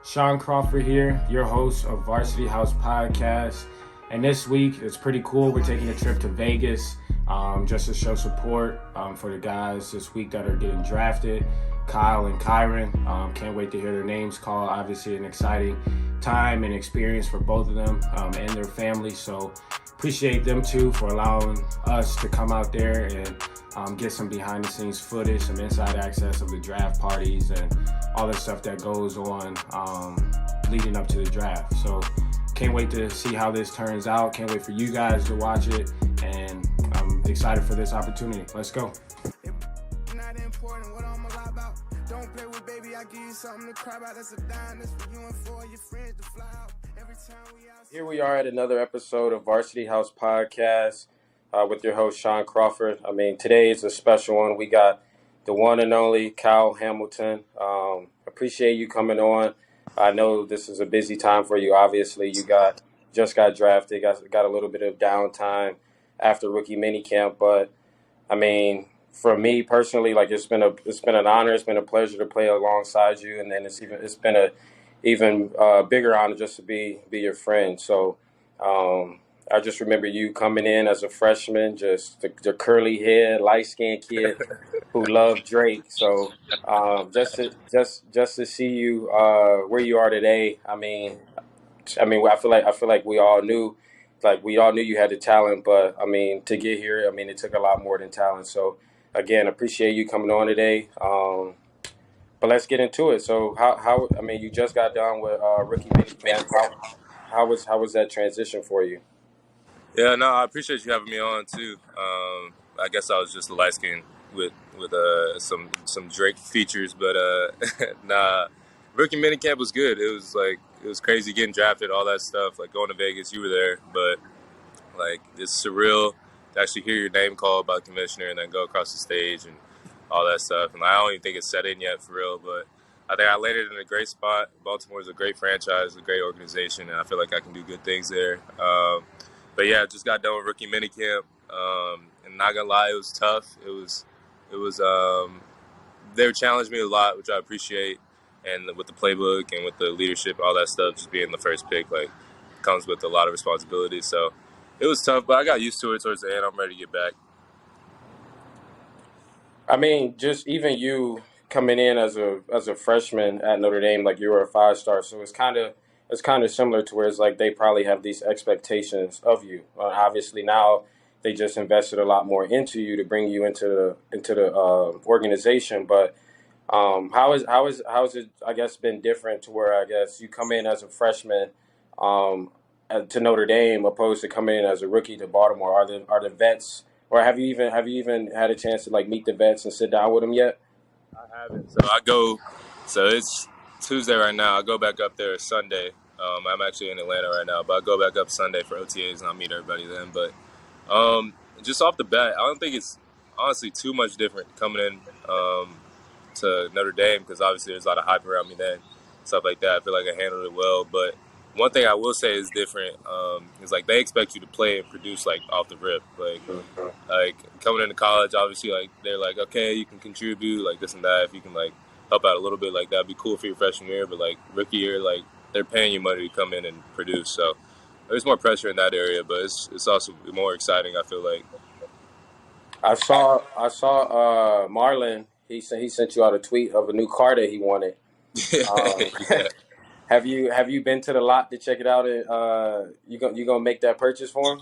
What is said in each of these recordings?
Shaun Crawford here, your host of Varsity House Podcast. And this week, it's pretty cool. We're taking a trip to Vegas just to show support for the guys this week that are getting drafted, Kyle and Kyren. Can't wait to hear their names called. Obviously, an exciting time and experience for both of them and their families. So appreciate them too for allowing us to come out there and get some behind the scenes footage, some inside access of the draft parties and all the stuff that goes on leading up to the draft. So can't wait to see how this turns out. Can't wait for you guys to watch it, and I'm excited for this opportunity. Let's go. Not important what I'm all about. Don't play with baby, I give you something to cry about. That's a dime, that's for you and for your friends to fly out. Every time we out. Here we are at another episode of Varsity House Podcast with your host, Shaun Crawford. Today is a special one. We got the one and only Kyle Hamilton. Appreciate you coming on. I know this is a busy time for you. Obviously, you just got drafted, got a little bit of downtime after rookie minicamp. But for me personally, it's been an honor. It's been a pleasure to play alongside you, and then it's been a even bigger honor just to be your friend. So I just remember you coming in as a freshman, just the curly hair, light skinned kid who loved Drake. So just to see you where you are today. I feel like we all knew you had the talent, but to get here, it took a lot more than talent. So again, appreciate you coming on today. But let's get into it. So how you just got done with rookie minicamp. How was that transition for you? Yeah, no, I appreciate you having me on too. I guess I was just a light skin with some Drake features, but nah, rookie minicamp was good. It was crazy getting drafted, all that stuff. Like going to Vegas, you were there, but it's surreal to actually hear your name called by the commissioner and then go across the stage and all that stuff. And I don't even think it's set in yet for real, but I think I landed in a great spot. Baltimore is a great franchise, a great organization, and I feel like I can do good things there. But yeah, just got done with rookie minicamp, and not gonna lie, it was tough. It was they challenged me a lot, which I appreciate, and with the playbook and with the leadership, all that stuff, just being the first pick, comes with a lot of responsibility. So it was tough, but I got used to it towards the end. I'm ready to get back. Just even you coming in as a freshman at Notre Dame, you were a 5-star, so it's kind of similar to where it's they probably have these expectations of you. Obviously now they just invested a lot more into you to bring you into the organization. But how is it, I guess, been different to where I guess you come in as a freshman to Notre Dame opposed to coming in as a rookie to Baltimore? Are the vets, or have you even had a chance to meet the vets and sit down with them yet? I haven't. So it's Tuesday right now. I go back up there Sunday. I'm actually in Atlanta right now, but I go back up Sunday for OTAs and I'll meet everybody then. But just off the bat, I don't think it's honestly too much different coming in to Notre Dame, because obviously there's a lot of hype around me then, stuff like that. I feel like I handled it well. But one thing I will say is different is they expect you to play and produce off the rip. Coming into college, obviously they're okay, you can contribute this and that. If you can help out a little bit, that'd be cool for your freshman year. But rookie year, they're paying you money to come in and produce. So there's more pressure in that area, but it's also more exciting, I feel like. I saw Marlon. He sent you out a tweet of a new car that he wanted. Yeah. Have you been to the lot to check it out? And you gonna make that purchase for him?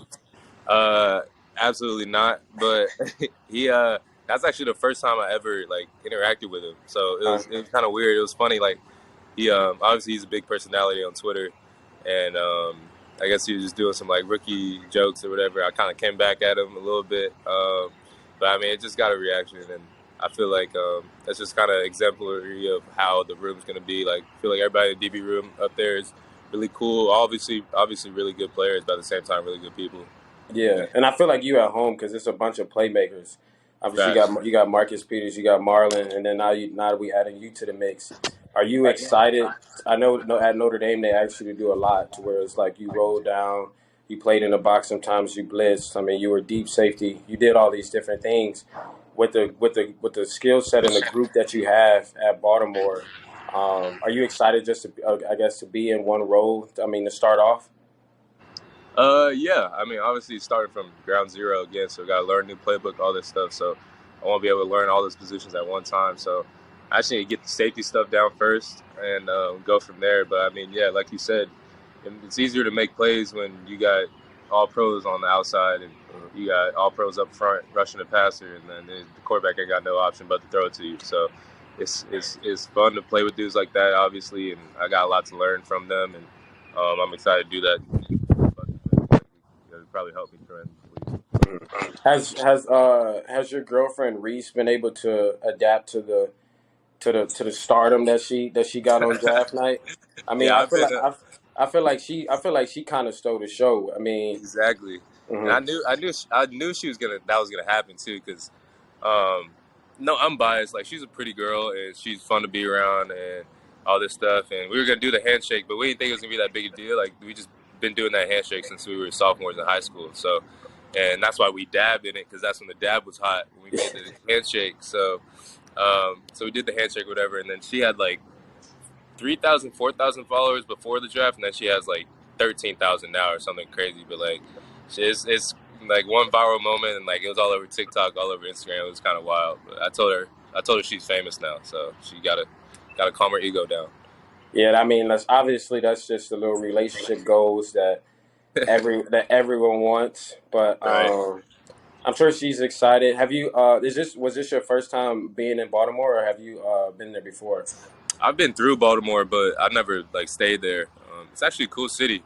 Absolutely not. But he that's actually the first time I ever interacted with him. So it was kind of weird. It was funny. He obviously he's a big personality on Twitter, and I guess he was just doing some rookie jokes or whatever. I kind of came back at him a little bit, but it just got a reaction, and I feel that's just kind of exemplary of how the room's gonna be. I feel like everybody in the DB room up there is really cool. Obviously really good players, but at the same time really good people. Yeah, and I feel like you at home because it's a bunch of playmakers. Obviously, you got Marcus Peters, you got Marlon, and then now we adding you to the mix. Are you excited? I know at Notre Dame they ask you to do a lot, to where it's you roll down, you played in the box, sometimes you blitzed. You were deep safety. You did all these different things with the skill set and the group that you have at Baltimore. Are you excited just to, I guess, to be in one role? I mean, to start off. Yeah. I mean, obviously starting from ground zero again, so got to learn new playbook, all this stuff. So I won't be able to learn all those positions at one time. So I actually need to get the safety stuff down first and go from there. But I mean, yeah, like you said, it's easier to make plays when you got all pros on the outside and you got all pros up front rushing the passer, and then the quarterback ain't got no option but to throw it to you. So it's fun to play with dudes like that, obviously, and I got a lot to learn from them, and I'm excited to do that. It'll probably help me through. Has your girlfriend Reese been able to adapt to the stardom that she got on draft night? I mean, Yeah, I I've feel been like I feel like she kind of stole the show. I mean, exactly, and mhm. I knew that was gonna happen too, because um, no, I'm biased. Like, she's a pretty girl and she's fun to be around and all this stuff. And we were gonna do the handshake, but we didn't think it was gonna be that big a deal. Like, we just been doing that handshake since we were sophomores in high school. So, and that's why we dabbed in it, because that's when the dab was hot when we made the handshake. So, so we did the handshake, whatever. And then she had like 3,000, 4,000 followers before the draft, and then she has like 13,000 now or something crazy. But like, it's like one viral moment, and like it was all over TikTok, all over Instagram. It was kind of wild. But I told her she's famous now, so she gotta calm her ego down. Yeah, I mean, that's just the little relationship goals that everyone wants. But Right. I'm sure she's excited. Have you? Was this your first time being in Baltimore, or have you been there before? I've been through Baltimore, but I've never like stayed there. It's actually a cool city.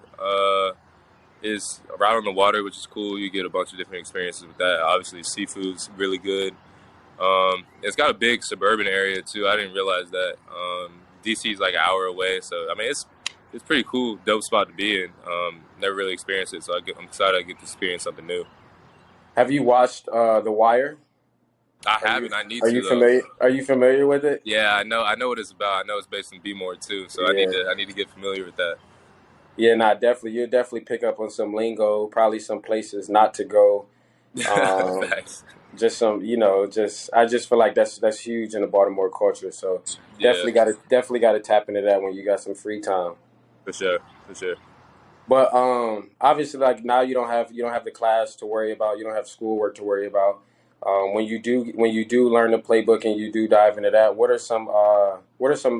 It's right on the water, which is cool. You get a bunch of different experiences with that. Obviously, seafood's really good. It's got a big suburban area too. I didn't realize that. DC is like an hour away, so I mean it's pretty cool, dope spot to be in. Never really experienced it, so I'm excited I get to experience something new. Have you watched The Wire? I Are you haven't. I need are to you though. familiar? Are you familiar with it? Yeah, I know. I know what it's about. I know it's based in B-more too, so Yeah, I need to get familiar with that. yeah. Nah, definitely. You'll definitely pick up on some lingo. Probably some places not to go. Um, Facts. just some, just I just feel like that's huge in the Baltimore culture. So Yeah, definitely got to tap into that when you got some free time. for sure, for sure. But obviously, like now you don't have the class to worry about. You don't have schoolwork to worry about. When you do learn the playbook and you do dive into that, what are some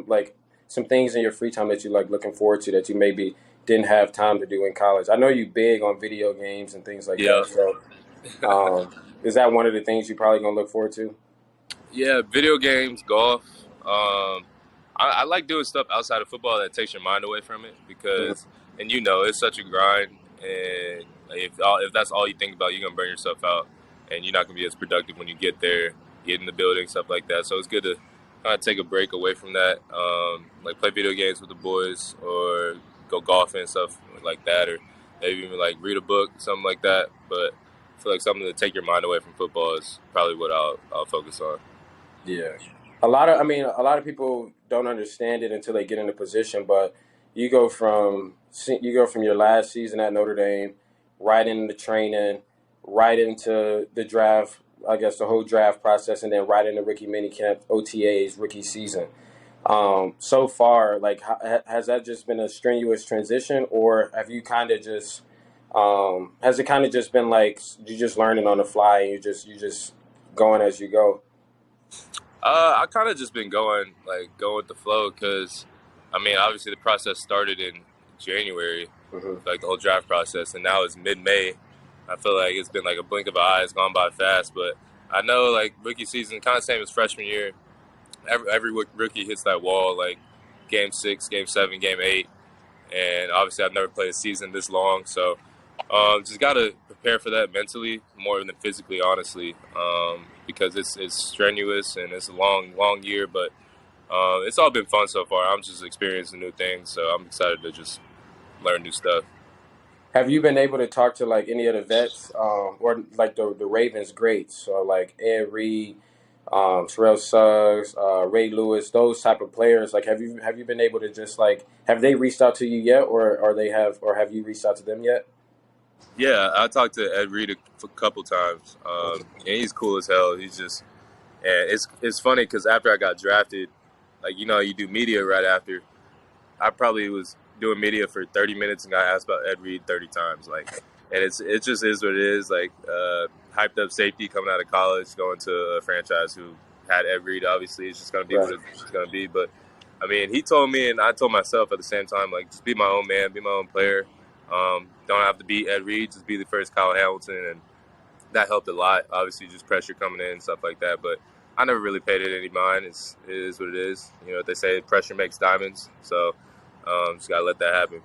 like some things in your free time that you like looking forward to that you maybe didn't have time to do in college? I know you big on video games and things like Yeah. that. So is that one of the things you're probably gonna look forward to? Yeah, video games, golf. I like doing stuff outside of football that takes your mind away from it, Mhm. because, and it's such a grind, and if that's all you think about, you're gonna burn yourself out, and you're not gonna be as productive when you get there, get in the building, stuff like that. So it's good to kind of take a break away from that, like play video games with the boys, or go golfing and stuff like that, or maybe even like read a book, something like that. But I feel like something to take your mind away from football is probably what I'll focus on. Yeah. A lot of people don't understand it until they get in a position, but you go from your last season at Notre Dame right into training, right into the draft, I guess the whole draft process, and then right into rookie minicamp, OTAs, rookie season. So far, like, has that just been a strenuous transition, or have you kind of just has it kind of just been like you just learning on the fly and you just going as you go? I kind of just been going with the flow, because, I mean, obviously the process started in January, Hmm. like the whole draft process, and now it's mid-May. I feel like it's been like a blink of an eye. It's gone by fast, but I know like rookie season, kind of same as freshman year. Every rookie hits that wall, like game 6, game 7, game 8, and obviously I've never played a season this long, so just gotta prepare for that mentally more than physically, honestly, because it's strenuous and it's a long year, but it's all been fun so far. I'm just experiencing new things, so I'm excited to just learn new stuff. Have you been able to talk to like any of the vets, or like the Ravens greats, so like Ed Reed, Terrell Suggs, Ray Lewis, those type of players? Like, have you been able to just like have they reached out to you yet, or have you reached out to them yet? Yeah, I talked to Ed Reed a couple times, and he's cool as hell. He's just, and it's funny because after I got drafted, like, you do media right after. I probably was doing media for 30 minutes and got asked about Ed Reed 30 times. Like, and it just is what it is. Like, hyped up safety coming out of college, going to a franchise who had Ed Reed. Obviously, it's just gonna be what it's gonna be. But I mean, he told me, and I told myself at the same time, like, just be my own man, be my own player. Don't have to be Ed Reed, just be the first Kyle Hamilton, and that helped a lot. Obviously, just pressure coming in and stuff like that. But I never really paid it any mind. It is what it is. You know what they say, pressure makes diamonds. So just gotta let that happen.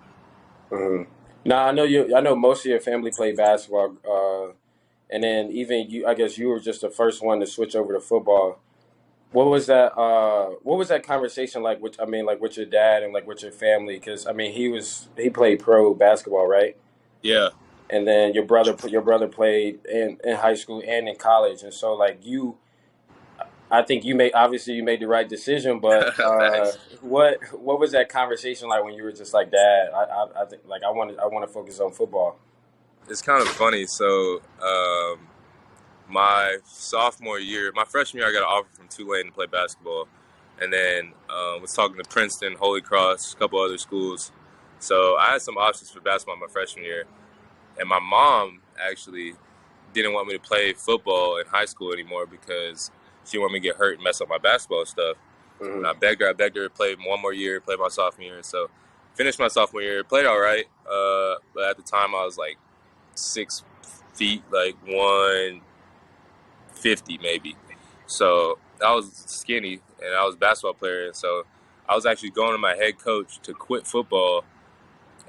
Mm-hmm. Now I know you. I know most of your family played basketball, and then even you. I guess you were just the first one to switch over to football. What was that? What was that conversation like? With your dad and like with your family? Because I mean, he played pro basketball, right? Yeah. And then your brother played in high school and in college, and so like you. I think you made the right decision, but what was that conversation like when you were just like, Dad, I think like I want to focus on football. It's kind of funny. So my freshman year, I got an offer from Tulane to play basketball, and then was talking to Princeton, Holy Cross, a couple other schools. So I had some options for basketball my freshman year, and my mom actually didn't want me to play football in high school anymore because she wanted me to get hurt and mess up my basketball stuff. Mm-hmm. And I begged her to play one more year, play my sophomore year. So finished my sophomore year, played all right. But at the time I was like 6 feet, like 150 maybe. So I was skinny and I was a basketball player. And so I was actually going to my head coach to quit football.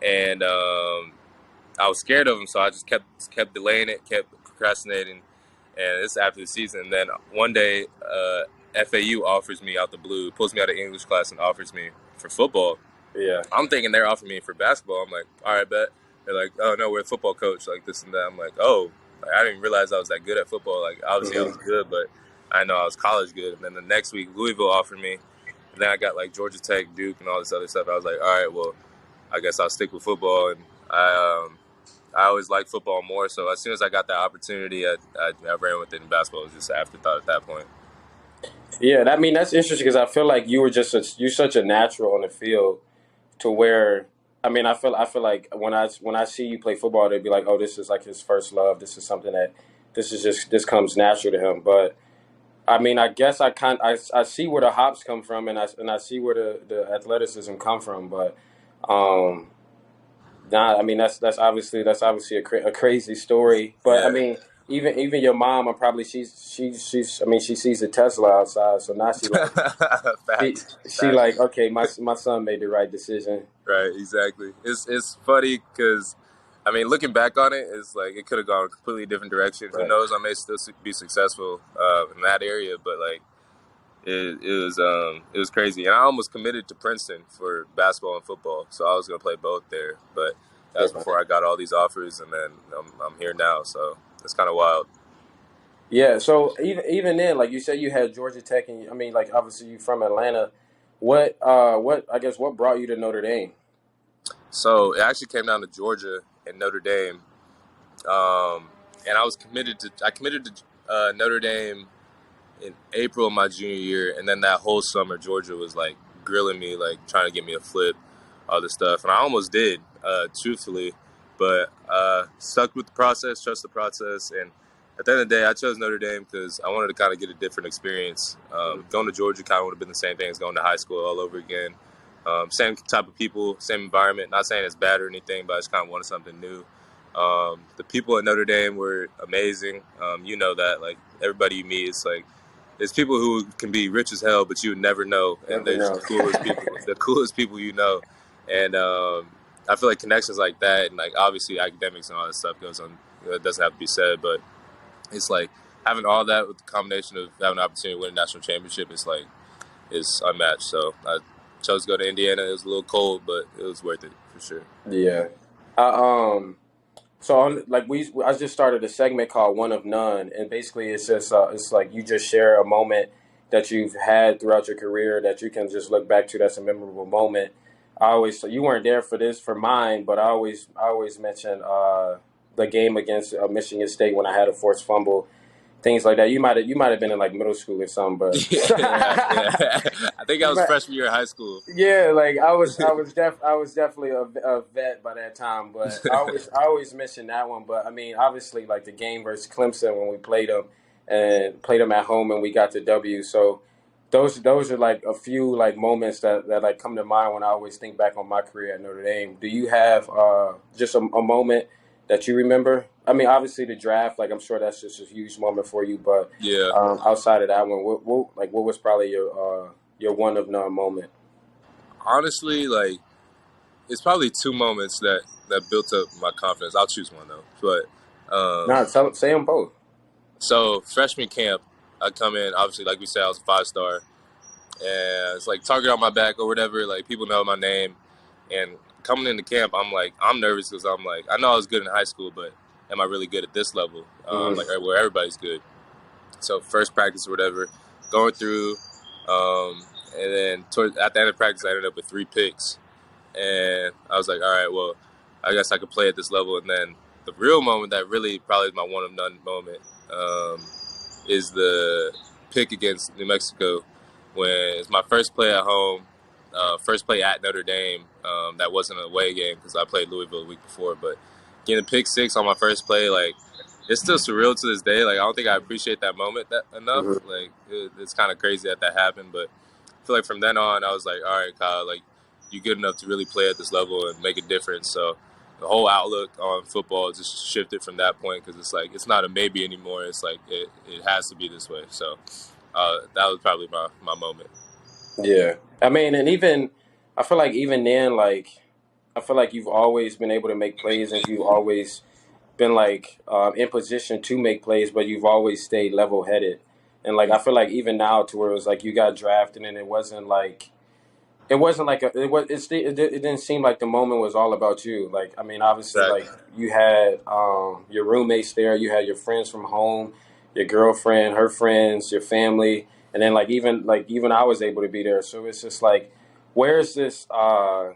And I was scared of him, so I just kept delaying it, kept procrastinating. And this is after the season. And then one day, FAU offers me out the blue, pulls me out of English class and offers me for football. Yeah. I'm thinking they're offering me for basketball. I'm like, all right, bet. They're like, oh, no, we're a football coach, like this and that. I'm like, oh, I didn't even realize I was that good at football. Like, obviously I was good, but I didn't know I was college good. And then the next week, Louisville offered me. And then I got, like, Georgia Tech, Duke, and all this other stuff. I was like, all right, well, I guess I'll stick with football. And I always liked football more, so as soon as I got that opportunity, I ran with it in basketball. It was just an afterthought at that point. Yeah, I mean, that's interesting because I feel like you're such a natural on the field to where, I mean, I feel like when I see you play football, they'd be like, oh, this is like his first love. This is something that this comes natural to him. But I mean, I guess I see where the hops come from, and I see where the athleticism come from, but. Nah, I mean that's obviously a crazy story, but yeah. I mean even your mom, probably she sees a Tesla outside, so now she like she like, okay, my son made the right decision. Right, exactly. It's funny because I mean, looking back on it, it's like it could have gone a completely different direction. Right. Who knows? I may still be successful in that area, but like. It was crazy, and I almost committed to Princeton for basketball and football, so I was gonna play both there. But that's before I got all these offers, and then I'm here now, so it's kind of wild. Yeah. So even then, like you said, you had Georgia Tech, and I mean, like obviously you from Atlanta. What brought you to Notre Dame? So it actually came down to Georgia and Notre Dame, and I committed to Notre Dame in April of my junior year, and then that whole summer Georgia was like grilling me, like trying to get me a flip, all this stuff, and I almost did, truthfully, but stuck with the process, trust the process, and at the end of the day I chose Notre Dame because I wanted to kind of get a different experience. Going to Georgia kind of would have been the same thing as going to high school all over again. Same type of people, same environment, not saying it's bad or anything, but I just kind of wanted something new. The people at Notre Dame were amazing. You know that, like everybody you meet, it's like there's people who can be rich as hell, but you would never know. And they're just the coolest people you know. And I feel like connections like that, and like obviously academics and all that stuff goes on. It doesn't have to be said, but it's like having all that with the combination of having an opportunity to win a national championship is unmatched. So I chose to go to Indiana. It was a little cold, but it was worth it for sure. Yeah. So I just started a segment called One of None, and basically it's just it's like you just share a moment that you've had throughout your career that you can just look back to. That's a memorable moment. So you weren't there for mine, but I always mention the game against Michigan State when I had a forced fumble, things like that. You might have been in like middle school or something, but Yeah. I think I was but freshman year of high school. yeah, like I was definitely a vet by that time. But I always mention that one. But I mean, obviously, like the game versus Clemson when we played them at home and we got the W. So those are like a few like moments that like come to mind when I always think back on my career at Notre Dame. Do you have just a moment that you remember? I mean, obviously the draft, like I'm sure that's just a huge moment for you. But Yeah. outside of that one, what was probably your one of none moment? Honestly, like it's probably two moments that built up my confidence. I'll choose one though. But Nah, say them both. so freshman camp, I come in. Obviously, like we said, I was a 5-star, and it's like target on my back or whatever. Like people know my name, and coming into camp, I'm nervous because I'm like I know I was good in high school, but am I really good at this level? Like where everybody's good. So first practice or whatever, going through, and then at the end of practice, I ended up with 3 picks, and I was like, all right, well, I guess I could play at this level. And then the real moment that really probably is my one of none moment is the pick against New Mexico when it's my first play at home, first play at Notre Dame. That wasn't an away game because I played Louisville the week before, but getting a pick 6 on my first play, like, it's still surreal to this day. Like, I don't think I appreciate that moment enough. Mm-hmm. Like, it's kind of crazy that happened. But I feel like from then on, I was like, all right, Kyle, like, you're good enough to really play at this level and make a difference. So the whole outlook on football just shifted from that point because it's like it's not a maybe anymore. It's like it has to be this way. So that was probably my moment. Yeah, I mean, and even I feel like even then, like I feel like you've always been able to make plays, and you've always been like in position to make plays, but you've always stayed level headed. And like I feel like even now, to where it was like you got drafted, and it didn't seem like the moment was all about you. Like I mean, obviously, Exactly. like you had your roommates there, you had your friends from home, your girlfriend, her friends, your family, and then like even I was able to be there. So it's just like, where's this? I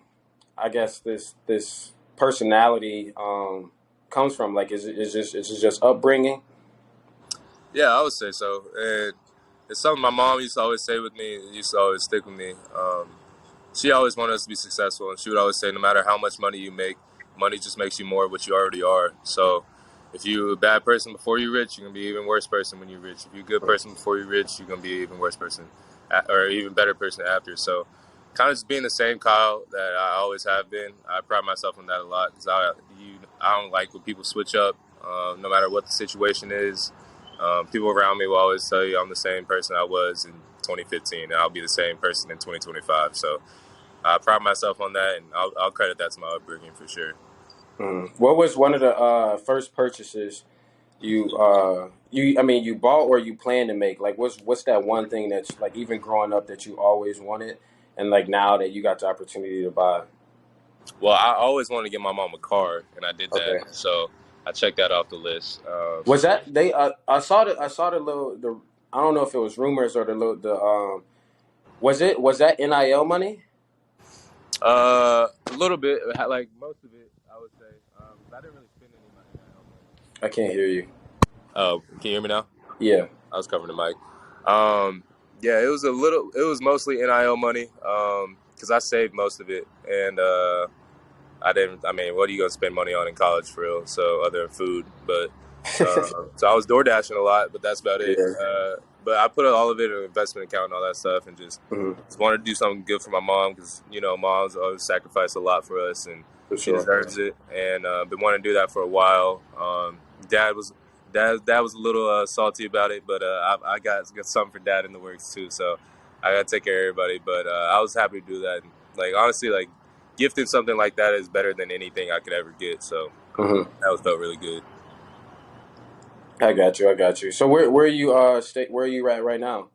guess this personality comes from? Like, is it just upbringing? Yeah, I would say so. And it's something my mom used to always say with me. It used to always stick with me. She always wanted us to be successful, and she would always say, no matter how much money you make, money just makes you more of what you already are. So if you're a bad person before you're rich, you're going to be an even worse person when you're rich. If you're a good person before you're rich, you're going to be an even worse person or even better person after. So kind of just being the same Kyle that I always have been. I pride myself on that a lot because I don't like when people switch up no matter what the situation is. People around me will always tell you I'm the same person I was in 2015, and I'll be the same person in 2025. So I pride myself on that, and I'll credit that to my upbringing for sure. What was one of the first purchases you bought or you plan to make? Like, what's that one thing that's like even growing up that you always wanted, and like now that you got the opportunity to buy? Well, I always wanted to get my mom a car, and I did Okay. that. So I checked that off the list. Was that they? I saw the little the. I don't know if it was rumors or the little the. Was that NIL money? A little bit, like most of it, I would say. I didn't really spend any money. I can't hear you. Oh, can you hear me now? Yeah. I was covering the mic. Yeah, it was it was mostly NIL money because I saved most of it. And I mean, what are you going to spend money on in college for real? So other than food. But so I was door dashing a lot, but that's about it. Yeah. But I put all of it in an investment account and all that stuff and just Mm-hmm. wanted to do something good for my mom because, moms always sacrifice a lot for us and For she sure. deserves it. And been wanting to do that for a while. Dad was a little salty about it, but I got something for Dad in the works too. So I got to take care of everybody. But I was happy to do that. And, like, honestly, like, gifting something like that is better than anything I could ever get. So that felt really good. I got you. So where are you where are you at right now?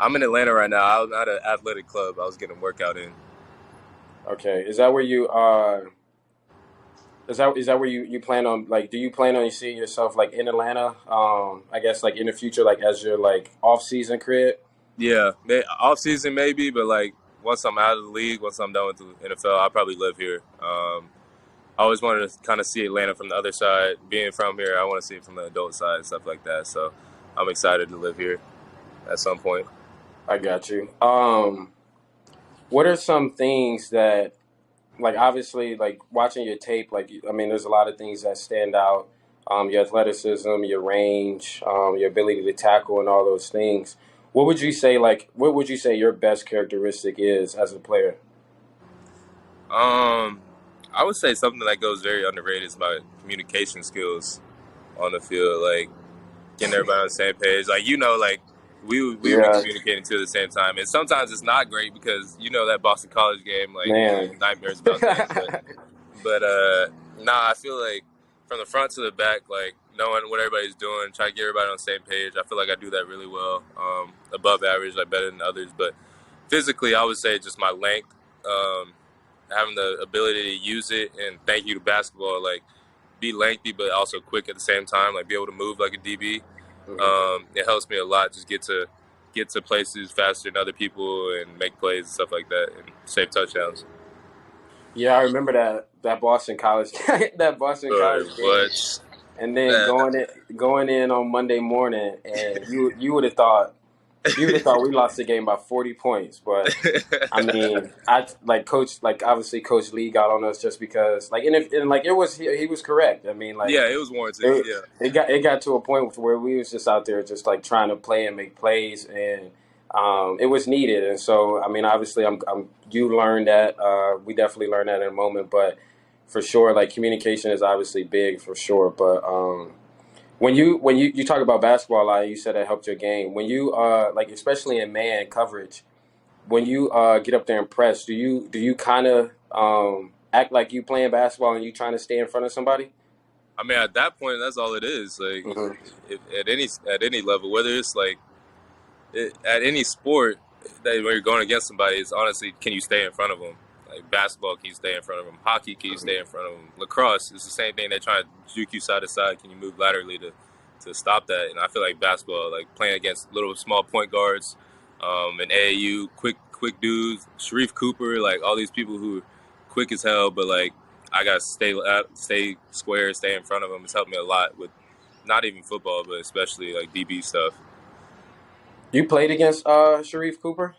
I'm in Atlanta right now. I was at an athletic club. I was getting a workout in. Okay. Is that where you is that where you plan on, like, do you plan on seeing yourself like in Atlanta? I guess like in the future, like as your like off season crib? Yeah, off season maybe, but like once I'm out of the league, once I'm done with the NFL, I'll probably live here. I always wanted to kind of see Atlanta from the other side. Being from here, I want to see it from the adult side and stuff like that. So I'm excited to live here at some point. I got you. What are some things that, like, obviously, like, watching your tape, like, I mean, there's a lot of things that stand out. Your athleticism, your range, your ability to tackle, and all those things. What would you say, what would you say your best characteristic is as a player? I would say something that goes very underrated is my communication skills on the field, like getting everybody on the same page. Like, like we would be Yeah, communicating too at the same time, and sometimes it's not great because that Boston College game, like man. nightmares about that. But I feel like from the front to the back, like knowing what everybody's doing, trying to get everybody on the same page. I feel like I do that really well, above average, like better than others. But physically, I would say just my length, having the ability to use it, and thank you to basketball, like be lengthy but also quick at the same time, like be able to move like a DB. It helps me a lot. Just get to places faster than other people and make plays and stuff like that and save touchdowns. Yeah, I remember that Boston College College game, What? and then going in on Monday morning, and you would have thought we lost the game by 40 points. But I mean, obviously Coach Lee got on us just because he was correct. I mean, like, yeah, it was warranted. it got to a point where we was just out there just like trying to play and make plays, and it was needed. And so, I mean, obviously, you learned that. We definitely learned that in a moment, but for sure, like, communication is obviously big for sure. But when you talk about basketball a lot, you said that helped your game. When you like, especially in man coverage, when you get up there and press, do you kind of act like you playing basketball and you trying to stay in front of somebody? I mean, at that point, that's all it is. Like, at any level, whether it's like at any sport that when you're going against somebody, it's honestly, can you stay in front of them? Like basketball, can you stay in front of them? Hockey, can you stay in front of them? Lacrosse, it's the same thing. They're trying to juke you side to side. Can you move laterally to stop that? And I feel like basketball, like playing against little small point guards, and AAU, quick dudes, Sharif Cooper, like all these people who are quick as hell, but like I gotta stay square, stay in front of them. It's helped me a lot with not even football, but especially like DB stuff. You played against Sharif Cooper?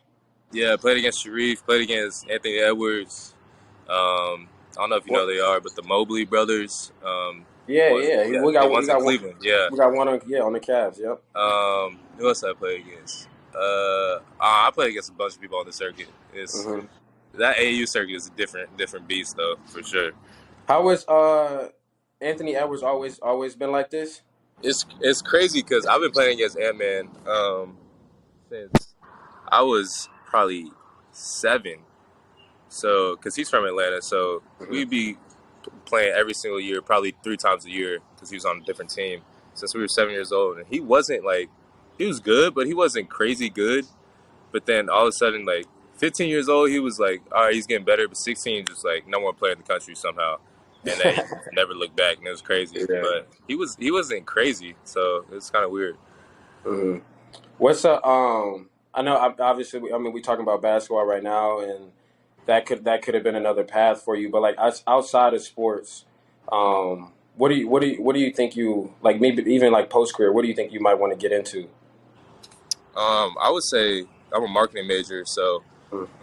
Yeah, I played against Sharif, played against Anthony Edwards. I don't know if you know who they are, but the Mobley brothers. Yeah. We got in Cleveland. Yeah, we got one on the Cavs. Yep. Who else I played against? I played against a bunch of people on the circuit. It's that AAU circuit is a different beast though, for sure. How was Anthony Edwards always been like this? It's crazy because I've been playing against Ant-Man since I was probably 7. So, because he's from Atlanta, so we'd be playing every single year, probably 3 times a year, because he was on a different team since we were 7 years old. And he wasn't like, he was good, but he wasn't crazy good. But then all of a sudden, like 15 years old, he was like, all right, he's getting better. But 16, just like no more player in the country somehow. And they never looked back, and it was crazy. Yeah. But he wasn't crazy, so it's kind of weird. What's I know obviously we're talking about basketball right now, and that could have been another path for you. But like outside of sports, what do you think you like? Maybe even like post career, what do you think you might want to get into? I would say I'm a marketing major, so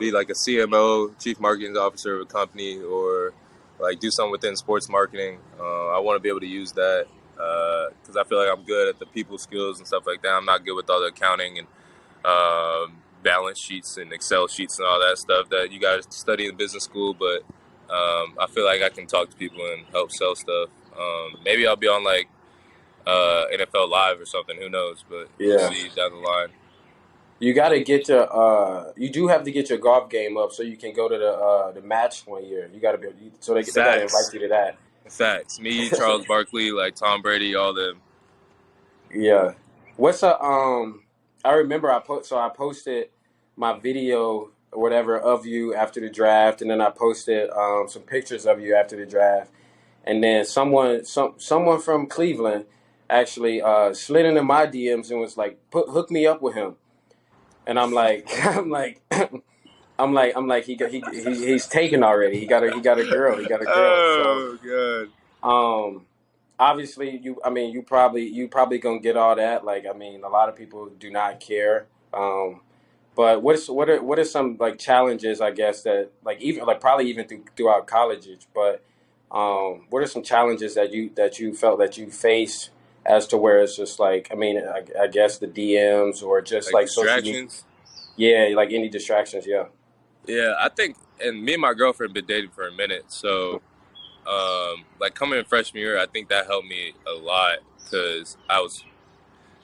be like a CMO, chief marketing officer of a company, or like do something within sports marketing. I want to be able to use that because I feel like I'm good at the people skills and stuff like that. I'm not good with all the accounting and balance sheets and Excel sheets and all that stuff that you guys study in business school. But I feel like I can talk to people and help sell stuff. Maybe I'll be on like NFL Live or something. Who knows? But we'll see down the line. You got to get your you do have to get your golf game up so you can go to the match one year. You got to be so they got to invite you to that. Facts. Me, Charles Barkley, like Tom Brady, all them. Yeah. What's I remember I posted my video or whatever of you after the draft, and then I posted some pictures of you after the draft, and then someone from Cleveland actually slid into my DMs and was like, hook me up with him. And I'm like, he's taken already. He got a girl. Oh, so, God. obviously you probably gonna get all that. Like, I mean, a lot of people do not care. But what are some like challenges, I guess, that like even like probably even throughout college, but what are some challenges that you felt that you faced as to where it's just like, I mean, I guess the DMs or just Like like social media, distractions. yeah, like any distractions, yeah. Yeah, I think, and me and my girlfriend been dating for a minute, so like coming in freshman year, I think that helped me a lot because I was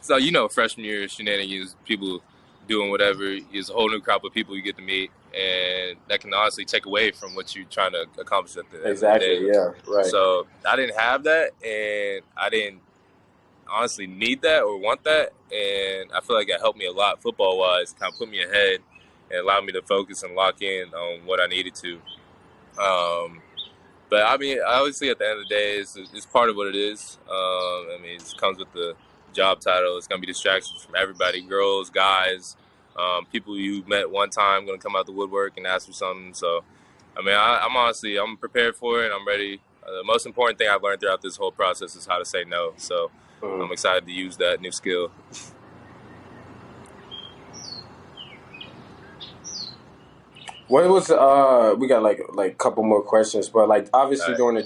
so freshman year shenanigans, people doing whatever. There's a whole new crop of people you get to meet, and that can honestly take away from what you're trying to accomplish at the end of the day. Exactly, yeah, right. So I didn't have that, and I didn't honestly need that or want that, and I feel like it helped me a lot football wise. Kind of put me ahead and allowed me to focus and lock in on what I needed to. But I mean, obviously, at the end of the day, it's part of what it is. I mean, it comes with the job title. It's gonna be distractions from everybody, girls, guys, people you met one time, gonna come out the woodwork and ask for something. So, I mean, I'm prepared for it. And I'm ready. The most important thing I've learned throughout this whole process is how to say no. So, I'm excited to use that new skill. What was we got like a couple more questions, but like obviously during the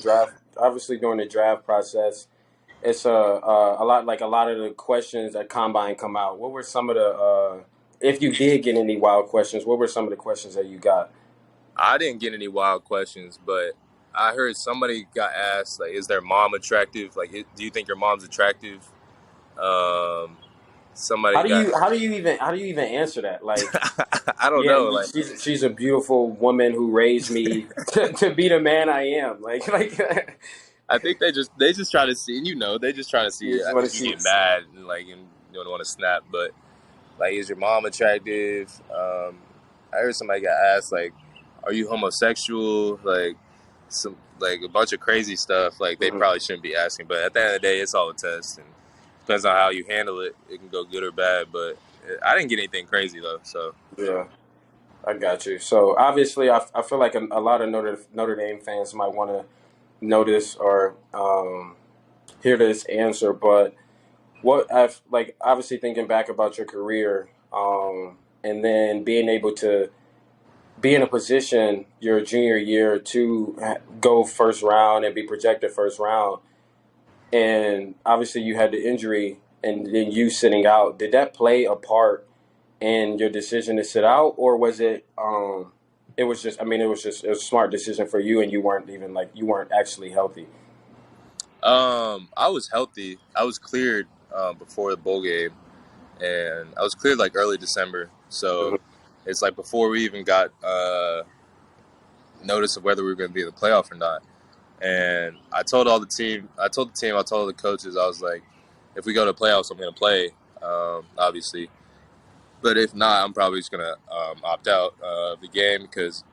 draft process, it's a lot of the questions at Combine come out. What were some of the if you did get any wild questions, what were some of the questions that you got? I didn't get any wild questions, but I heard somebody got asked, like, is their mom attractive? Like, do you think your mom's attractive? Somebody got. How do you even answer that? Like, I don't yeah, know. Like, she's a beautiful woman who raised me to be the man I am. Like I think they just try to see, and they just try to see. I think you get mad and you don't want to snap, but like, is your mom attractive? I heard somebody got asked, like, are you homosexual? Like a bunch of crazy stuff. Like, they probably shouldn't be asking, but at the end of the day, it's all a test, and depends on how you handle it. It can go good or bad, but I didn't get anything crazy though. So yeah, I got you. So obviously, I feel like a lot of Notre Dame fans might want to know this or hear this answer, but what I've like obviously thinking back about your career, and then being able to be in a position your junior year to go first round and be projected first round, and obviously you had the injury and then you sitting out. Did that play a part in your decision to sit out, or was it? It was just. I mean, it was a smart decision for you, and you weren't actually healthy. I was healthy. I was cleared before the bowl game, and I was cleared like early December. So it's like before we even got notice of whether we were going to be in the playoff or not. And I told the team, I told the coaches, I was like, if we go to playoffs, I'm going to play, obviously. But if not, I'm probably just going to opt out of the game because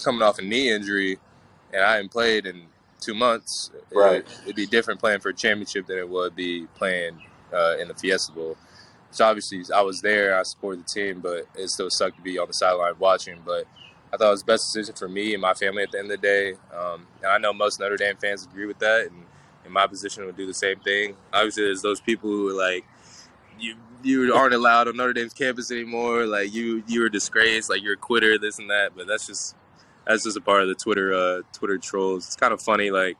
coming off a knee injury, and I hadn't played in 2 months, Right. It'd be different playing for a championship than it would be playing in the Fiesta Bowl. So obviously I was there, I supported the team, but it still sucked to be on the sideline watching. But I thought it was the best decision for me and my family at the end of the day. And I know most Notre Dame fans agree with that, and in my position would do the same thing. Obviously there's those people who are like, you aren't allowed on Notre Dame's campus anymore, like you're a disgrace, like you're a quitter, this and that. But that's just a part of the Twitter trolls. It's kind of funny, like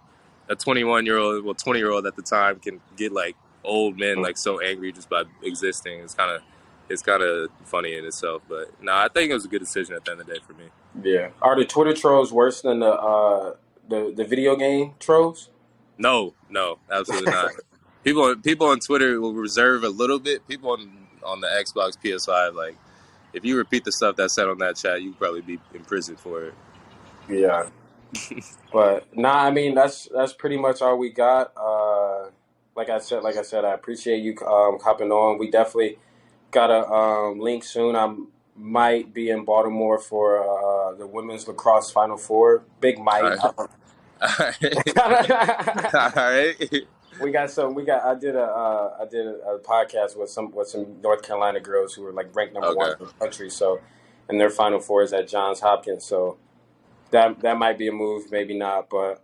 a 20-year-old at the time can get like old men like so angry just by existing. It's kind of funny in itself. But no, I think it was a good decision at the end of the day for me. Yeah. Are the Twitter trolls worse than the video game trolls? No, absolutely not. People on Twitter will reserve a little bit. People on the Xbox, PS5, like if you repeat the stuff that's said on that chat, you'd probably be in prison for it. Yeah. But nah, I mean that's pretty much all we got. Like I said, I appreciate you hopping on. We definitely got a link soon. I might be in Baltimore for the women's lacrosse Final Four. Big Mike. All right. I did a podcast with some North Carolina girls who were like ranked number one in the country. So, and their Final Four is at Johns Hopkins. So that might be a move, maybe not. But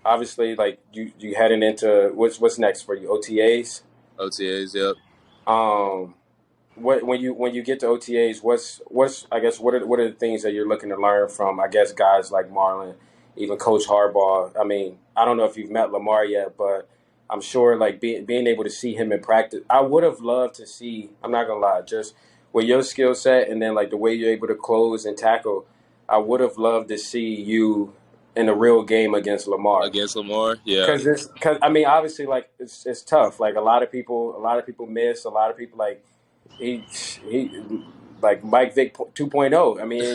obviously, like you heading into what's next for you? OTAs. OTAs, yep. Um, when you get to OTAs, what's I guess what are the things that you're looking to learn from? I guess guys like Marlon, even Coach Harbaugh. I mean, I don't know if you've met Lamar yet, but I'm sure like being able to see him in practice, I would have loved to see. I'm not gonna lie, just with your skill set and then like the way you're able to close and tackle, I would have loved to see you in a real game against Lamar. Against Lamar, yeah. Because I mean, obviously, like it's tough. Like a lot of people miss. A lot of people like he like Mike Vick 2.0. I mean,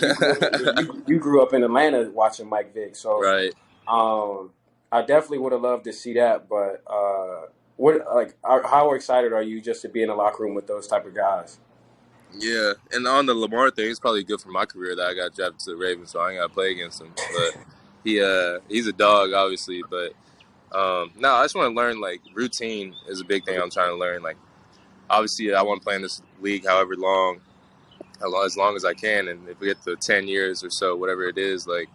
you grew up in Atlanta watching Mike Vick, so Right. I definitely would have loved to see that. But how excited are you just to be in the locker room with those type of guys? Yeah, and on the Lamar thing, it's probably good for my career that I got drafted to the Ravens, so I ain't got to play against him. But he's a dog, obviously. But no, I just want to learn, like, routine is a big thing I'm trying to learn. Like, obviously, I want to play in this league as long as I can. And if we get to 10 years or so, whatever it is, like,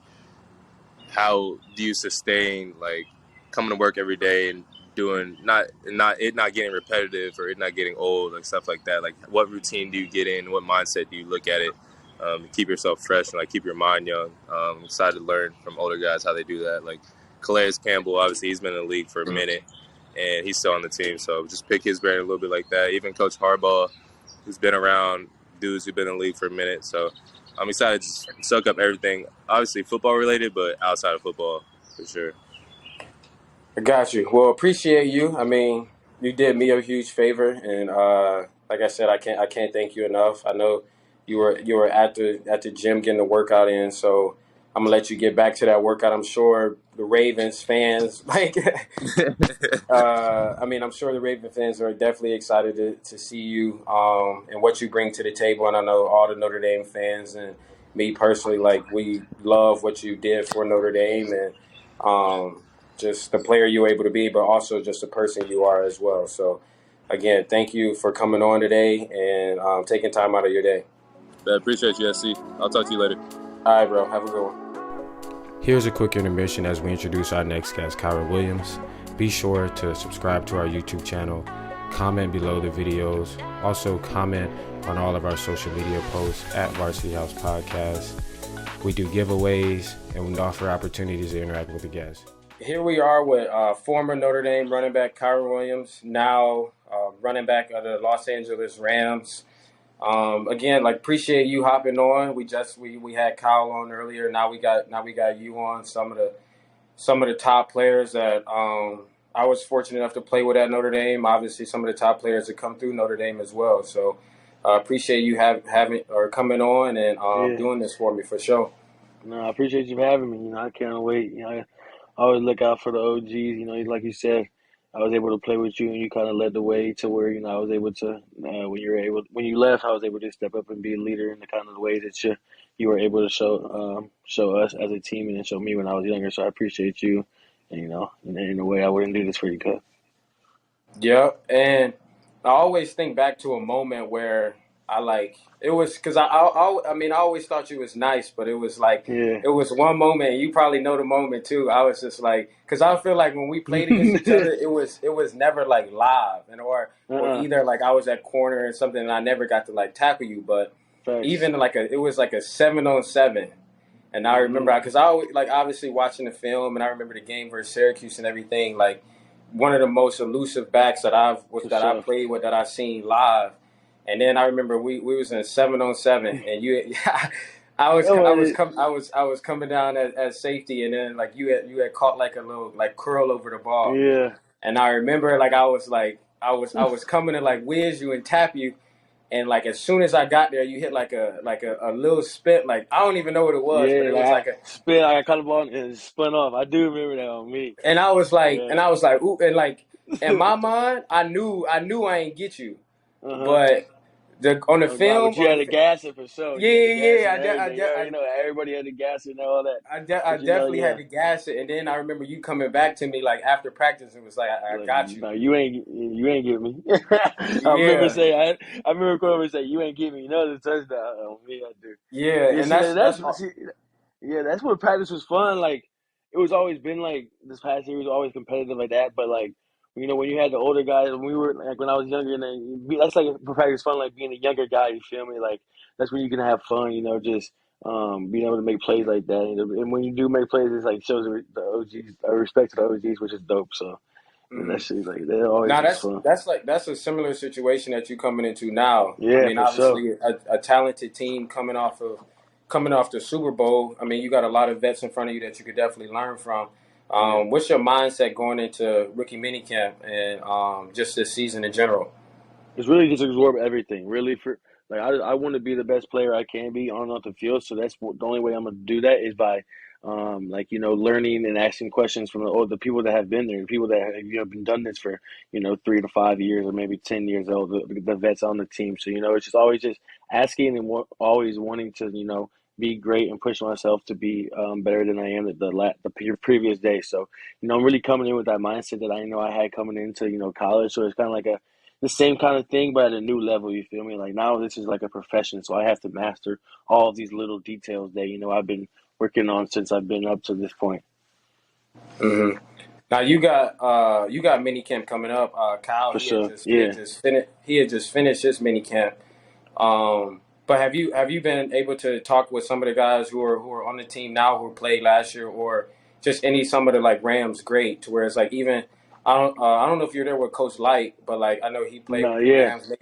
how do you sustain, like, coming to work every day and doing not getting repetitive or it not getting old, like stuff like that. Like, what routine do you get in? What mindset do you look at it to keep yourself fresh and like keep your mind young? I'm excited to learn from older guys how they do that. Like Calais Campbell, obviously he's been in the league for a minute and he's still on the team, so just pick his brain a little bit like that. Even Coach Harbaugh, who's been around dudes who've been in the league for a minute, so I'm excited to soak up everything. Obviously football related, but outside of football for sure. I got you. Well, appreciate you. I mean, you did me a huge favor, and like I said, I can't thank you enough. I know you were at the gym getting the workout in, so I'm gonna let you get back to that workout. I'm sure the Ravens fans like. I mean, I'm sure the Raven fans are definitely excited to see you and what you bring to the table, and I know all the Notre Dame fans and me personally, like we love what you did for Notre Dame and. Just the player you were able to be, but also just the person you are as well. So, again, thank you for coming on today and taking time out of your day. I appreciate you, SC. I'll talk to you later. All right, bro. Have a good one. Here's a quick intermission as we introduce our next guest, Kyron Williams. Be sure to subscribe to our YouTube channel, comment below the videos, also comment on all of our social media posts at Varsity House Podcast. We do giveaways and we offer opportunities to interact with the guests. Here we are with former Notre Dame running back Kyron Williams, now running back of the Los Angeles Rams. Again, like appreciate you hopping on. We had Kyle on earlier. Now we got you on. Some of the top players that I was fortunate enough to play with at Notre Dame. Obviously, some of the top players that come through Notre Dame as well. So appreciate you having or coming on and doing this for me for sure. No, I appreciate you for having me. I can't wait. I always look out for the OGs. Like you said, I was able to play with you, and you kind of led the way to where I was able to. When you left, I was able to step up and be a leader in the kind of the ways that you were able to show us as a team and show me when I was younger. So I appreciate you, and in a way I wouldn't do this for you, cuz. Yeah, and I always think back to a moment where it was because I mean I always thought you was nice, but it was like it was one moment. And you probably know the moment too. I was just like, because I feel like when we played against each other, it was never like live or either like I was at corner or something and I never got to like tackle you, but even it was like a 7-on-7. And I remember because I always like obviously watching the film, and I remember the game versus Syracuse and everything. Like one of the most elusive backs that I played with that I've seen live. And then I remember we was in a 7-on-7, and I was coming down as safety, and then like you had caught like a little like curl over the ball. Yeah. And I remember like I was coming to like whiz you and tap you, and like as soon as I got there, you hit like a little spit. Like I don't even know what it was, but it was like a spin. I caught the ball and it spun off. I do remember that on me. And I was like, ooh, and like in my mind, I knew I ain't get you, but. On the film, but you had to gas it for sure. Yeah. Everybody had to gas it and all that. I definitely had to gas it, and then I remember you coming back to me like after practice. It was like I got you. No, you ain't get me. I remember Crawford say, "You ain't get me." The touchdown on me. I do. Yeah, and that's what practice was fun. Like it was always been like this past year was always competitive like that. But like when you had the older guys, when we were like when I was younger, and that's like for practice fun, like being a younger guy. You feel me? Like that's when you can have fun. Just being able to make plays like that. And when you do make plays, it's like shows the OGs, respect to the OGs, which is dope. So that Mhm. shit like that always Now was fun. that's a similar situation that you're coming into now. I Yeah, mean, for sure. obviously a talented team coming off the Super Bowl. I mean, you got a lot of vets in front of you that you could definitely learn from. Yeah. What's your mindset going into rookie minicamp and just this season in general? It's really just absorb everything. Really, for like I want to be the best player I can be on and off the field. So the only way I'm gonna do that is by, learning and asking questions from the people that have been there, the people that have been done this for 3 to 5 years or maybe 10 years old, the vets on the team. So it's just always just asking and always wanting to be great and push myself to be better than I am the previous day. So I'm really coming in with that mindset that I know I had coming into college. So it's kind of like the same kind of thing, but at a new level. You feel me? Like now, this is like a profession, so I have to master all of these little details that I've been working on since I've been up to this point. Hmm. Now you got minicamp coming up. Kyle, For sure. he had Yeah. just finished his minicamp. But have you been able to talk with some of the guys who are on the team now who played last year, or just some of the like Rams great to where it's like even I don't know if you're there with Coach Light, but like I know he played No. with the Yeah. Rams.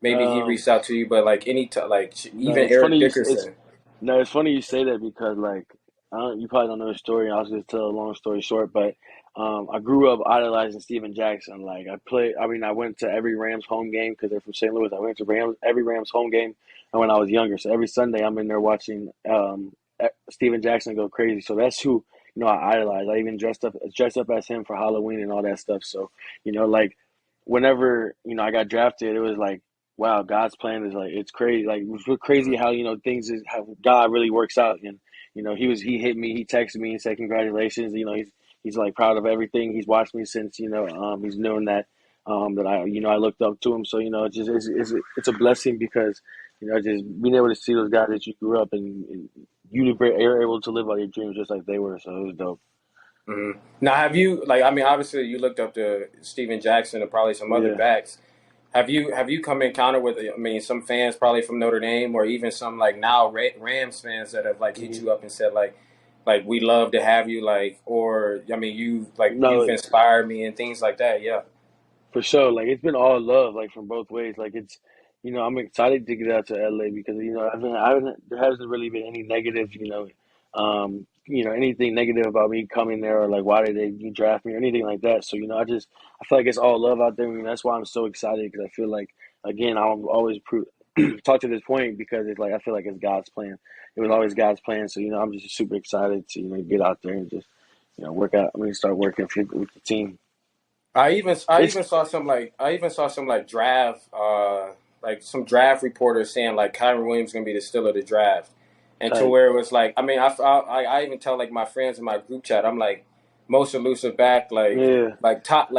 Maybe he Um. reached out to you, but like No. even It's Eric funny. Dickerson. It's funny you say that because like you probably don't know the story. I was going to tell a long story short, but I grew up idolizing Steven Jackson. Like I went to every Rams home game because they're from St. Louis. I went to every Rams home game when I was younger. So every Sunday I'm in there watching Steven Jackson go crazy. So that's who I idolize. I even dressed up as him for Halloween and all that stuff. So like whenever I got drafted, it was like wow, God's plan is like it's crazy. Like it's crazy how things is how God really works out. And he hit me, he texted me and said congratulations. He's like proud of everything. He's watched me since he's known that I looked up to him. So it's a blessing because just being able to see those guys that you grew up and you are able to live out your dreams just like they were. So it was dope. Hmm. Now, have you like? I mean, obviously, you looked up to Steven Jackson and probably some other Yeah. backs. Have you come encounter with? I mean, some fans probably from Notre Dame, or even some like now Rams fans that have like hit Hmm. you up and said like we love to have you, like, or I mean, you've No, inspired me and things like that. Yeah. for sure. Like it's been all love, like from both ways. Like it's, I'm excited to get out to LA because there hasn't really been any negative, anything negative about me coming there or like why did they draft me or anything like that. So I feel like it's all love out there. That's why I'm so excited because I feel like again I'll always talk to this point because it's like I feel like it's God's plan. It was always God's plan. So I'm just super excited to get out there and just work out. Start working with the team. I It's even saw some like draft like some draft reporters saying like Kyron Williams gonna be the steal of the draft, and to tight. where it was like I mean I even tell like my friends in my group chat I'm like most elusive back Yeah. like top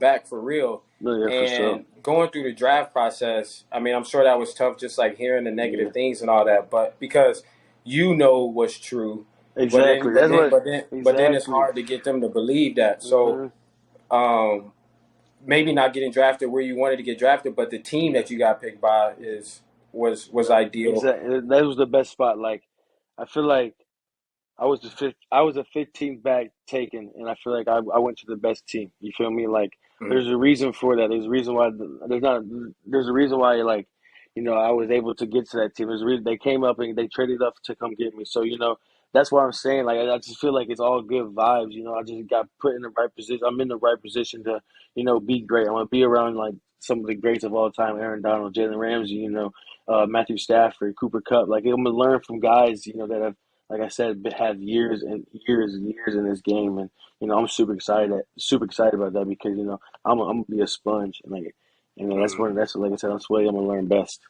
back for real, No, yeah, for sure. and going through the draft process. I mean I'm sure that was tough just like hearing the Yeah, negative things and all that, but because what's true, exactly. That's what but then it's exactly. hard to get them to believe that. So Hmm. um, maybe not getting drafted where you wanted to get drafted, but the team that you got picked by was No, ideal. exactly. That was the best spot. Like, I feel like I was the fifth. I was a 15th back taken, and I feel like I went to the best team. You feel me? Like, Mhm. there's a reason for that. There's a reason why there's not. There's a reason why like, I was able to get to that team. There's a reason they came up and they traded up to come get me. So that's what I'm saying. Like, I just feel like it's all good vibes. I just got put in the right position. I'm in the right position to be great. I want to be around like some of the greats of all time: Aaron Donald, Jalen Ramsey, Matthew Stafford, Cooper Kupp. Like, I'm gonna learn from guys that have like I said, have years and years in this game, and I'm super excited about that because I'm gonna be a sponge, and like, Mhm. that's like I said, that's the way I'm gonna learn best.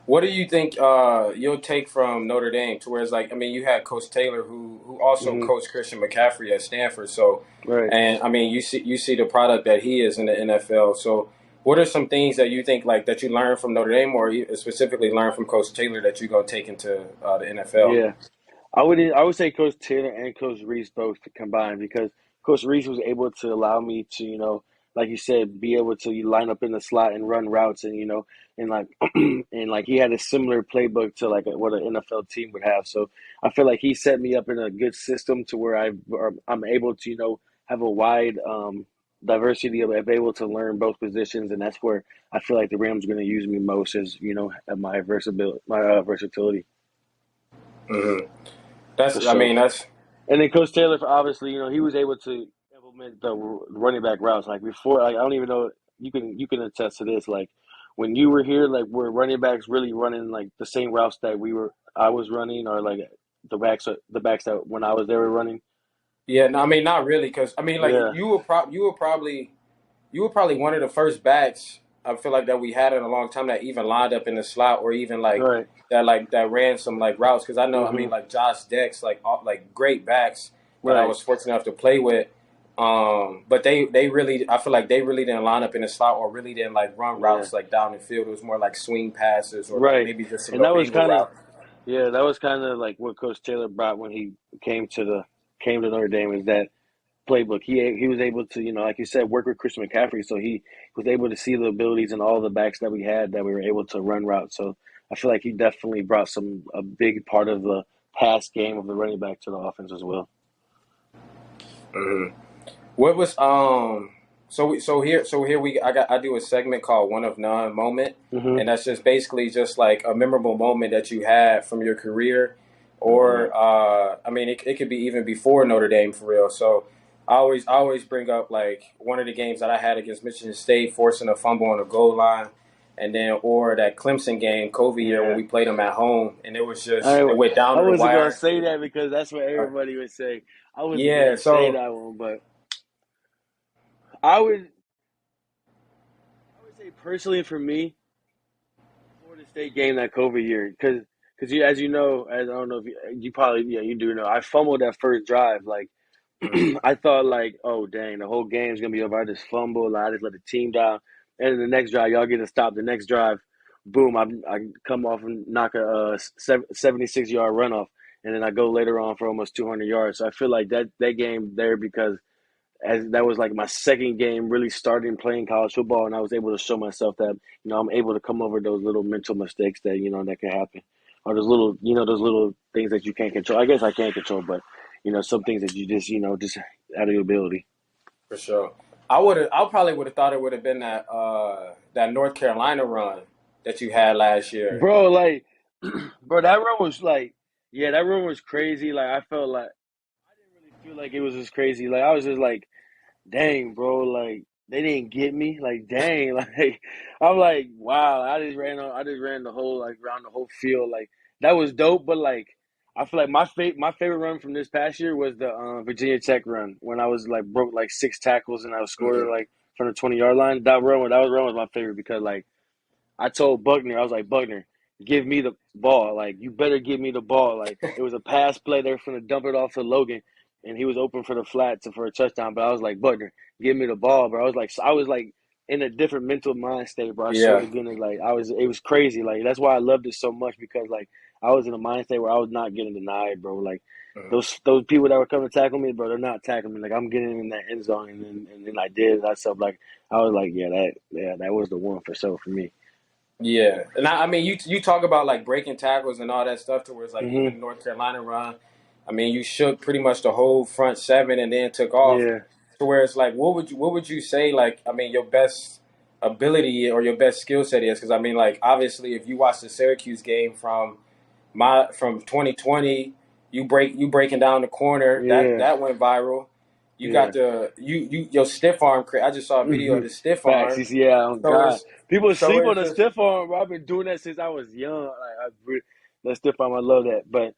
What do you think you'll take from Notre Dame to where it's like I mean you had Coach Taylor who also Hmm. coached Christian McCaffrey at Stanford, so Right. and I mean you see the product that he is in the NFL. So what are some things that you think like that you learned from Notre Dame or you specifically learned from Coach Taylor that you're gonna take into the NFL? Yeah. I would say Coach Taylor and Coach Reese both combined because Coach Reese was able to allow me to, like you said, be able to line up in the slot and run routes and and like and like he had a similar playbook to like what an NFL team would have. So I feel like he set me up in a good system to where I'm able to have a wide diversity of able to learn both positions, and that's where I feel like the Rams are going to use me most is at my versatility Hmm. for I sure. mean, that's And then Coach Taylor, obviously, he was able to implement the running back routes. Like before, like I don't even know you can attest to this. Like when you were here, like were running backs really running like the same routes that I was running, or like the backs that when I was there were running. yeah. No, I mean, not really, because I mean, like Yeah, you were probably one of the first backs I feel like that we had in a long time that even lined up in the slot or even right. like that ran some like routes. Because I know, I Mm-hmm. mean, like Josh Dex, like great backs that I Right. was fortunate enough to play with. But they really, I feel like they really didn't line up in the slot or really didn't like run Yeah. routes like down the field. It was more like swing passes or like Right. maybe just a And little that was angle kind of route. that was kind of like what Coach Taylor brought when he came to Notre Dame is that playbook. He was able to, like you said, work with Christian McCaffrey. So he was able to see the abilities in all the backs that we had that we were able to run routes. So I feel like he definitely brought a big part of the pass game of the running back to the offense as well. Mhm. What was so here I do a segment called One of None Moment, Mm-hmm. and that's just basically just like a memorable moment that you had from your career, Okay. or I mean it could be even before Notre Dame for real. So I always bring up like one of the games that I had against Michigan State, forcing a fumble on the goal line, and then or that Clemson game, COVID year when Yeah. we played them at home, and it was I just it went down I to the wasn't gonna wire. say that because that's what Uh, everybody would say. I wasn't yeah, gonna say so that one, but I would I would say personally for me, Florida State game that COVID year because you as you know as I don't know if you probably you do know I fumbled that first drive like mhm. I thought like oh dang the whole game's gonna be over. I just fumbled, I just let the team down, and then the next drive y'all get to stop. The next drive, boom, I come off and knock a 76-yard runoff, and then I go later on for almost 200 yards. So I feel like that game there because as that was like my second game really starting playing college football, and I was able to show myself that I'm able to come over those little mental mistakes that that can happen, or those little things that you can't control. I guess I can't control, but some things that you just just out of your ability. For sure. I probably would have thought it would have been that North Carolina run that you had last year. Bro, like, bro, that run was like, yeah, that run was crazy. Like, I felt like I didn't really feel like it was as crazy. Like, I was just like, dang, bro, like they didn't get me. Like, dang, like I'm like, wow, I just ran the whole like around the whole field. Like that was dope, but like I feel like my favorite run from this past year was the Virginia Tech run when I was like broke like 6 tackles and I was scored Hmm. like from the 20-yard line. That run was my favorite because like I told Buckner, I was like, Buckner, give me the ball. Like, you better give me the ball. Like, it was a pass play. They were going to dump it off to Logan, and he was open for the flat for a touchdown. But I was like, Buckner, give me the ball, bro. I was like in a different mental mind state, bro. I swear Yeah. to goodness, like, it was crazy. Like, that's why I loved it so much because, like, I was in a mind state where I was not getting denied, bro. Like, Hmm. those people that were coming to tackle me, bro, they're not tackling me. Like, I'm getting in that end zone, and then I did. Like, I was like, that was the one for sure for me. Yeah. And I mean, you talk about like breaking tackles and all that stuff to where it's like Hmm. even North Carolina run. I mean, you shook pretty much the whole front seven and then took off Yeah. to where it's like, what would you say like I mean your best ability or your best skill set is? Because I mean, like obviously, if you watch the Syracuse game from 2020. You breaking down the corner that Yeah. that went viral. You got Yeah. your stiff arm. I just saw a video Hmm. of the stiff Facts. arm. Yeah. Oh So God. it's People so sleep on it's the just stiff arm, bro. I've been doing that since I was young. That stiff arm, I love that. But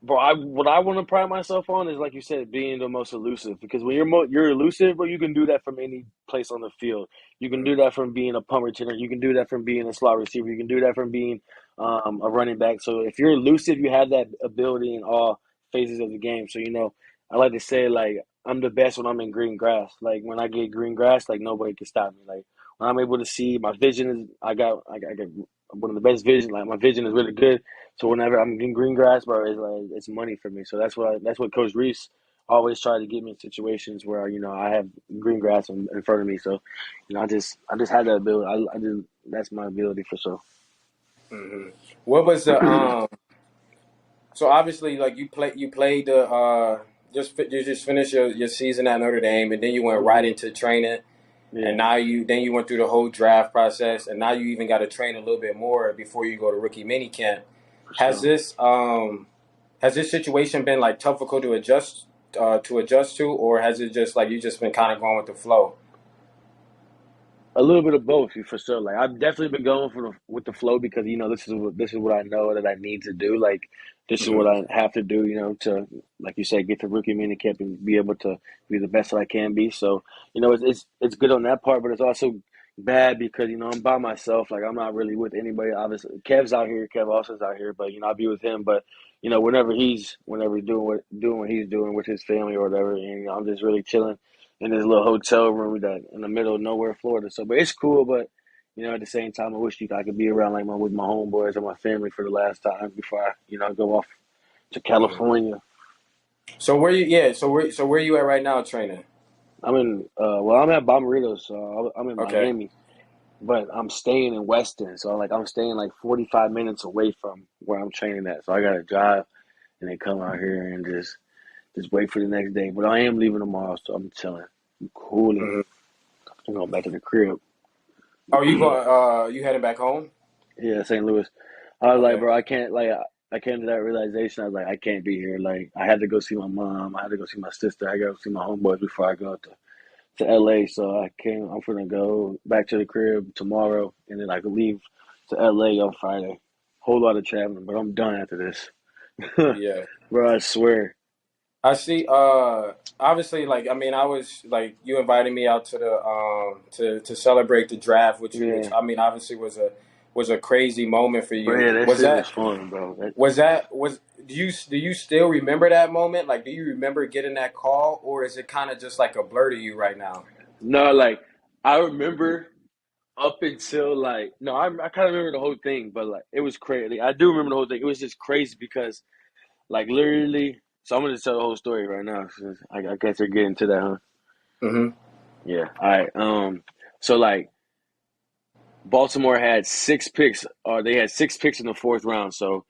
bro, what I want to pride myself on is like you said, being the most elusive. Because when you're elusive, bro, you can do that from any place on the field. You can do that from being a punt returner. You can do that from being a slot receiver. You can do that from being a running back. So if you're elusive, you have that ability in all phases of the game. So I like to say like I'm the best when I'm in green grass. Like when I get green grass, like nobody can stop me. Like when I'm able to see, my vision is I got one of the best vision. Like my vision is really good. So whenever I'm in green grass, bro, it's money for me. So that's what Coach Reese always tried to get me in situations where I have green grass in front of me. So I just had that ability. I just that's my ability for sure. Hmm. What was the So obviously, like you played the you just finished your season at Notre Dame, and then you went right Hmm. into training, and Yeah, now you went through the whole draft process, and now you even got to train a little bit more before you go to rookie mini camp. for Has sure. this situation been like difficult to adjust to, or has it just like you just been kind of going with the flow? A little bit of both, for sure. Like I've definitely been going with the flow because this is what I know that I need to do. Like this is what Hmm. I have to do. To like you said, get to rookie minicamp and be able to be the best that I can be. So it's good on that part, but it's also bad because I'm by myself. Like I'm not really with anybody. Obviously, Kev's out here. Kev Austin's out here, but I'll be with him. But whenever he's doing what he's doing with his family or whatever, and I'm just really chilling in this little hotel room that in the middle of nowhere, Florida. So, but it's cool. But at the same time, I wish I could be around like with my homeboys or my family for the last time before I go off to Hmm. California. So where you yeah so where you at right now training? I'm at Bommarito, so I'm in Okay. Miami, but I'm staying in Weston. So like I'm staying like 45 minutes away from where I'm training at. So I gotta drive and then come out here and just wait for the next day. But I am leaving tomorrow, so I'm chilling. I'm cooling. Hmm. I'm going back to the crib. Oh, you heading back home? Yeah, St. Louis. I was like, Okay. bro, I can't like I came to that realization. I was like, I can't be here. Like, I had to go see my mom. I had to go see my sister. I got to see my homeboys before I go to LA. So I'm gonna go back to the crib tomorrow, and then I could leave to LA on Friday. Whole lot of traveling, but I'm done after this, Yeah. bro. I swear. I see. Obviously, like I mean, I was like you invited me out to the to celebrate the draft with you, which Yeah, I mean, obviously was a crazy moment for but you. yeah, that shit was fun, bro. Was do you still remember that moment? Like, do you remember getting that call, or is it kind of just like a blur to you right now? No, like I remember up until like no, I kind of remember the whole thing, but like it was crazy. I do remember the whole thing. It was just crazy because like literally, so I'm gonna tell the whole story right now. Since I guess we're getting to that, huh? Hmm. Yeah. All right. So like Baltimore had 6 picks, or they had 6 picks in the fourth round. So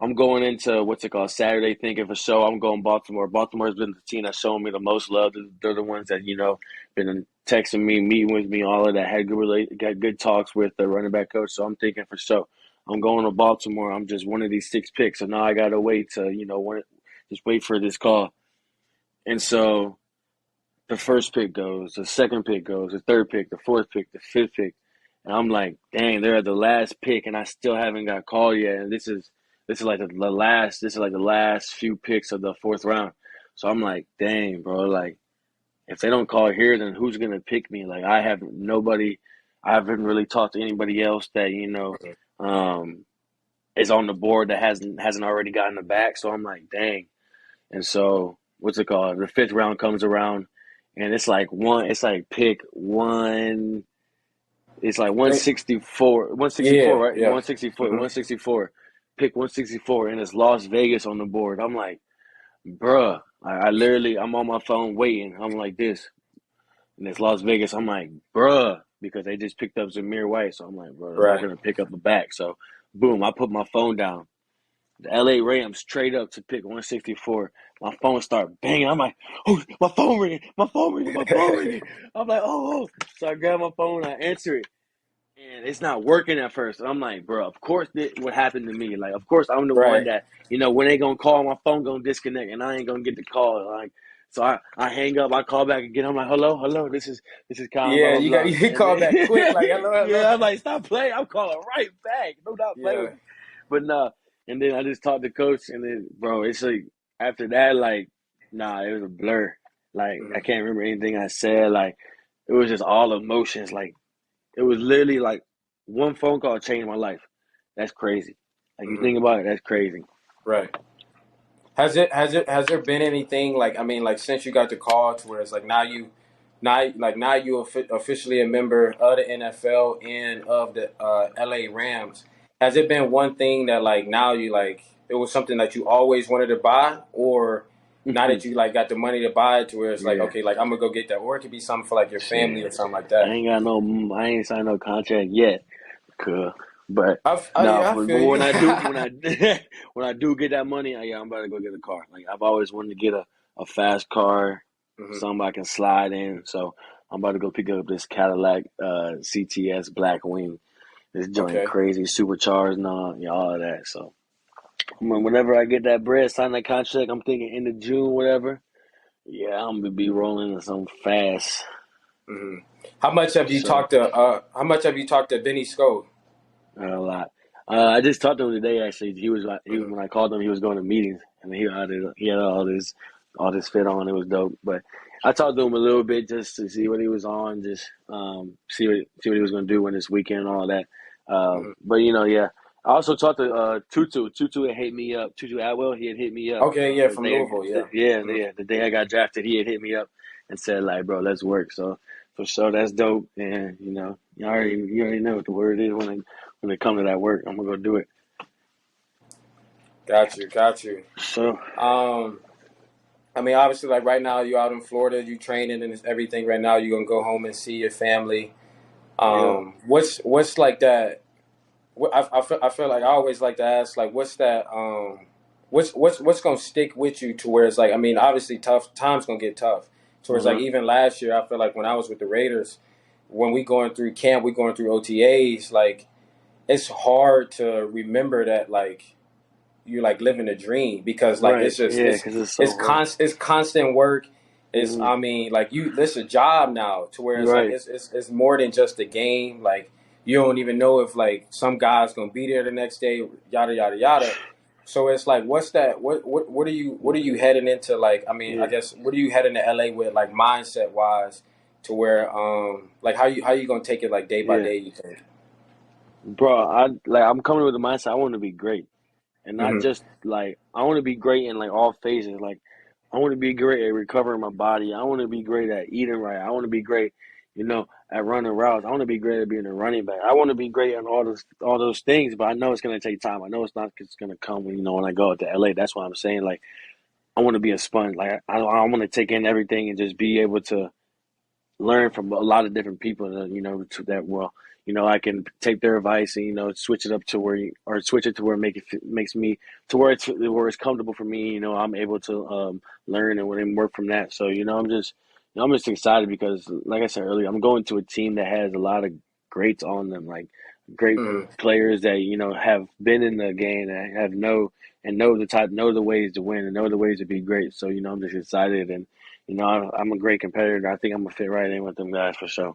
I'm going into what's it called Saturday, thinking for sure I'm going Baltimore. Baltimore's been the team that's shown me the most love. They're the ones that been texting me, meeting with me, all of that. Got good talks with the running back coach. So I'm thinking for sure I'm going to Baltimore. I'm just one of these 6 picks, so now I gotta wait to just wait for this call. And so the first pick goes, the second pick goes, the third pick, the fourth pick, the fifth pick, and I'm like, dang, they're at the last pick, and I still haven't got called yet. And this is like the last, this is like the last few picks of the fourth round. So I'm like, dang, bro, like if they don't call here, then who's gonna pick me? Like I have nobody, I haven't really talked to anybody else that um, is on the board that hasn't already gotten the back. So I'm like, dang. And so, what's it called? The fifth round comes around, and it's like pick one. It's like 164, 164, Yeah, right? yeah. 164, Hmm. 164. Pick 164, and it's Las Vegas on the board. I'm like, bruh. I literally, I'm on my phone waiting. I'm like this, and it's Las Vegas. I'm like, bruh, because they just picked up Zamir White. So I'm like, bro, they're not Right. gonna pick up a back. So, boom, I put my phone down. The LA Rams straight up to pick 164. My phone start banging. I'm like, oh, my phone ringing, my phone ringing, my phone ringing. I'm like, oh, oh. So I grab my phone, I answer it, and it's not working at first. And I'm like, bro, of course this what happened to me. Like, of course I'm the one Right. that, when they gonna call, my phone gonna disconnect, and I ain't gonna get the call. Like, so I hang up, I call back again. I'm like, hello, this is Kyron, blah Yeah, blah you got blah. you And called back quick, like then hello, hello. yeah, I'm like, stop playing. I'm calling right back. Do not play with Yeah. me. But nah. And then I just talked to coach, and then bro, it's like after that, like, nah, it was a blur. Like I Hmm. can't remember anything I said. Like it was just all emotions. Like it was literally like one phone call changed my life. That's crazy. Like you Hmm. think about it, that's crazy. Right. Has there been anything like I mean like since you got the call to where it's like now you officially a member of the NFL and of the LA Rams. has it been one thing that like now you like it was something that you always wanted to buy, or now that you like got the money to buy it to where it's like Yeah, okay, like I'm gonna go get that, or it could be something for like your family shit. or something like I that. ain't got no. I ain't signed no contract yet. Cool. But no, Yeah, I but feel you. when I do, when I when I do get that money, yeah, I'm about to go get a car. Like I've always wanted to get a fast car, hmm something I can slide in. So I'm about to go pick up this Cadillac CTS Black Wing. This joint Okay. crazy, supercharged, and all of that. So whenever I get that bread, sign that contract, I'm thinking end of June, whatever. Yeah, I'm gonna be rolling in some fast hmm How much have for you sure. talked to? How much have you talked to Benny Sco? Not a lot. I just talked to him today. Actually, he was hmm when I called him, he was going to meetings, and he had all this fit on. It was dope. But I talked to him a little bit just to see what he was on, just see what he was going to do in this weekend and all that. hmm But yeah. I also talked to Tutu. Tutu had hit me up. Tutu Atwell, he had hit me up Okay, yeah, the from day. Louisville, yeah. hmm The day I got drafted, he had hit me up and said like, "Bro, let's work." So for sure, that's dope. And you already know what the word is when it comes to that work. I'm gonna go do it. Got you, got you. So Um, I mean, obviously, like right now, you out in Florida, you training and everything. Right now, you're gonna go home and see your family. yeah, What's like that? I feel like I always like to ask, like, what's that? What's gonna stick with you to where it's like, I mean, obviously, tough times gonna get tough. So it's like uh-huh. even last year, I feel like when I was with the Raiders, when we going through camp, we going through OTAs, like it's hard to remember that, like you're like living a dream because like Right, it's just yeah, because it's so hard. it's constant work. It's Hmm. I mean like you it's a job now to where it's like Right, it's more than just a game. Like you don't even know if like some guy's gonna be there the next day, yada yada yada. So it's like what's that what are you heading into, like I mean I yeah, guess what are you heading to LA with like mindset wise to where like how you gonna take it like day by yeah, day, you think? bro. I'm coming with the mindset. I want to be great. And not hmm just like I want to be great in like all phases. Like I want to be great at recovering my body. I want to be great at eating right. I want to be great, at running routes. I want to be great at being a running back. I want to be great on all those things. But I know it's gonna take time. I know it's not just gonna come when I go to LA. That's why I'm saying like I want to be a sponge. Like I want to take in everything and just be able to learn from a lot of different people that to that well I can take their advice and switch it up to or switch it to where makes me to where it's comfortable for me. I'm able to learn and work from that. So I'm just excited because like I said earlier, I'm going to a team that has a lot of greats on them, like great hmm players that have been in the game and know the ways to win and know the ways to be great. So I'm just excited. And I'm a great competitor. I think I'm gonna fit right in with them guys for sure.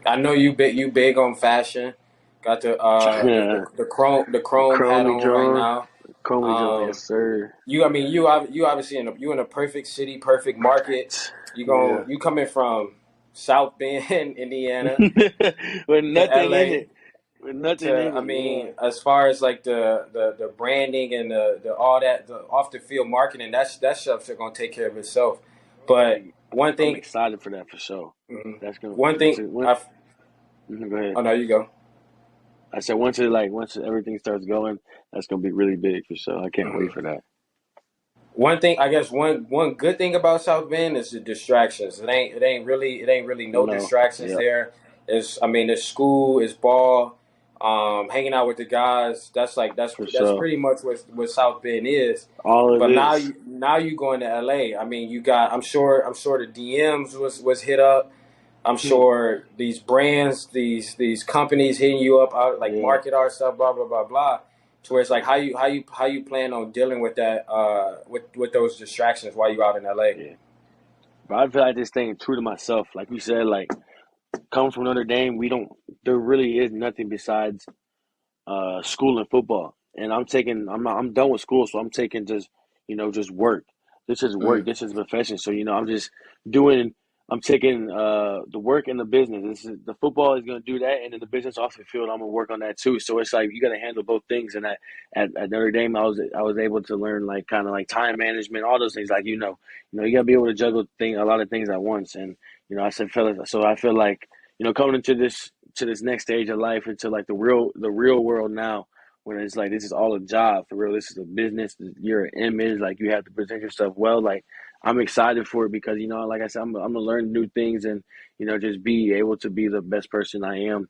I know you big on fashion. Got the chrome hat Chromie on right John, now. Chromie John, yes Um, sir. you I mean you obviously you in a perfect city, perfect market. Yeah, You coming from South Bend, Indiana, with to nothing in LA it, with nothing to in I it. mean Yeah, as far as like the branding and the all that the off the field marketing, that stuff's gonna take care of itself. But like one I'm thing, excited for that for sure. mhm. That's gonna one once thing it once. I Go ahead. oh no you go. I said once everything starts going, that's gonna be really big for sure. I can't wait Mhm. for that. One thing, I guess, one good thing about South Bend is the distractions. It ain't really no No, distractions yep, there. It's I mean, it's school, it's ball, hanging out with the guys. That's like for that's sure. pretty much what South Bend is. All it But is. now you going to LA. I mean, you got I'm sure the DMs was hit up. I'm sure these brands, these companies hitting you up, like Yeah, market our stuff, blah blah blah blah. To where it's like how you plan on dealing with that with those distractions while you out in LA. yeah. But I feel like this thing true to myself. Like you said, like coming from Notre Dame, we don't. There really is nothing besides school and football. And I'm done with school, so I'm taking just work. This is work. Mm, This is profession. So I'm just doing. I'm taking the work and the business. This is the football is going to do that, and then the business off the field, I'm going to work on that too. So it's like you got to handle both things. And at Notre Dame, I was able to learn like kind of like time management, all those things. Like you got to be able to juggle a lot of things at once. And I said, fellas, so I feel like coming into to this next stage of life, into like the real world now, when it's like this is all a job for real. This is a business. You're an image. Like you have to present yourself well. Like I'm excited for it because like I said, I'm gonna learn new things and just be able to be the best person I am.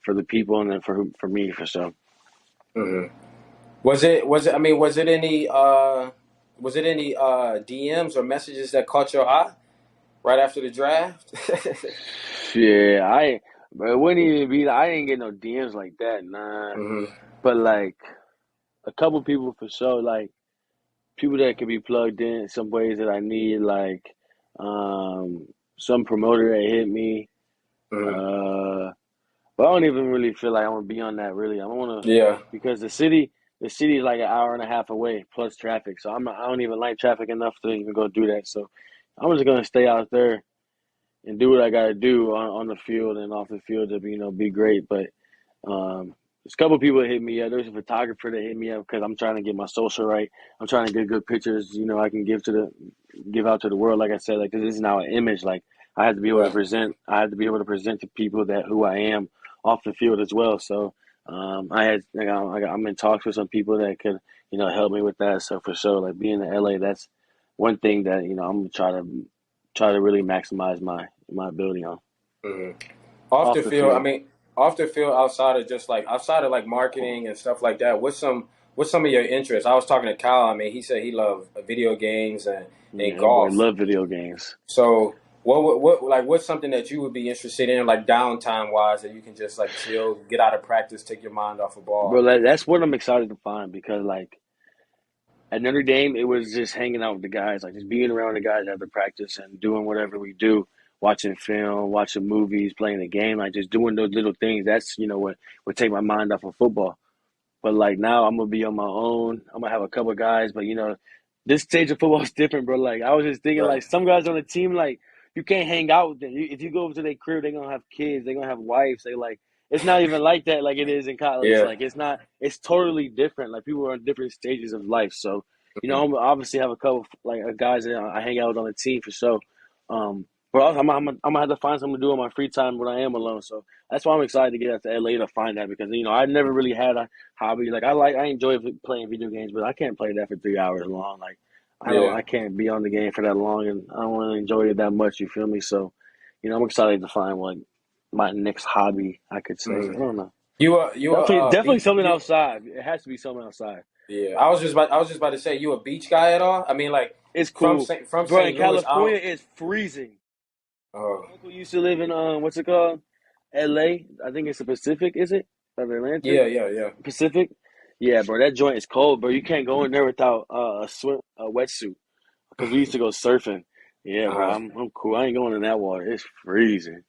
For the people and then for me for sure. Mm-hmm. Was it? I mean, was it any DMs or messages that caught your eye right after the draft? Yeah, but it wouldn't even be. I didn't get no DMs like that, nah. Mm-hmm. But like a couple people for sure, like people that could be plugged in some ways that I need, like some promoter that hit me. Mm-hmm. But I don't even really feel like I want to be on that. Really, I don't want to Yeah. because the city is like an hour and a half away plus traffic. So I don't even like traffic enough to even go do that. So I'm just gonna stay out there and do what I gotta do on the field and off the field to be great. But there's a couple of people that hit me up. There's a photographer that hit me up because I'm trying to get my social right. I'm trying to get good pictures. I can give out to the world. Like I said, like this is now an image. Like I have to be able to Right. present. I have to be able to present to people that who I am off the field as well. So I'm in talks with some people that could help me with that. So for sure, like being in LA, that's one thing that I'm gonna try to really maximize my ability on Mm-hmm. Off off the the field, I field. mean, off the field, outside of marketing and stuff like that. What's some of your interests? I was talking to Kyle. I mean, he said he loved video games and Yeah, that boy golf. love video games. So what's something that you would be interested in, like downtime wise, that you can just like chill, get out of practice, take your mind off a Bro, ball. that's what I'm excited to find because like at Notre Dame, it was just hanging out with the guys, like just being around the guys after practice and doing whatever we do, watching film, watching movies, playing the game, like just doing those little things. That's what would take my mind off of football. But like now, I'm gonna be on my own. I'm gonna have a couple of guys, but this stage of football is different, bro. Like I was just thinking, Right. like some guys on the team, like you can't hang out with them. If you go over to their crib, they're gonna have kids, they're gonna have wives. They like it's not even like that, like it is in college. Yeah. Like it's not. It's totally different. Like people are in different stages of life. So Mhm. I'm obviously have a couple like guys that I hang out with on the team for sure. But also, I'm gonna have to find something to do in my free time when I am alone. So that's why I'm excited to get out to LA to find that because I never really had a hobby. Like I enjoy playing video games, but I can't play that for 3 hours long. Like Yeah. I can't be on the game for that long, and I don't really enjoy it that much. You feel me? So, I'm excited to find like my next hobby. I could say Hmm. I don't know. You a Definitely beach? something outside. It has to be something outside. Yeah. I was just about to say, you a beach guy at all? I mean, like It's from cool, St. from bro. In St. Louis California, out. it's freezing. Oh. My uncle used to live in what's it called? L.A. I think it's the Pacific. Is it of Atlantic Yeah. Yeah. Yeah. Pacific? Yeah, bro. That joint is cold, bro. You can't go in there without a wetsuit because we used to go surfing. Yeah, bro. Uh-huh. I'm cool. I ain't going in that water. It's freezing.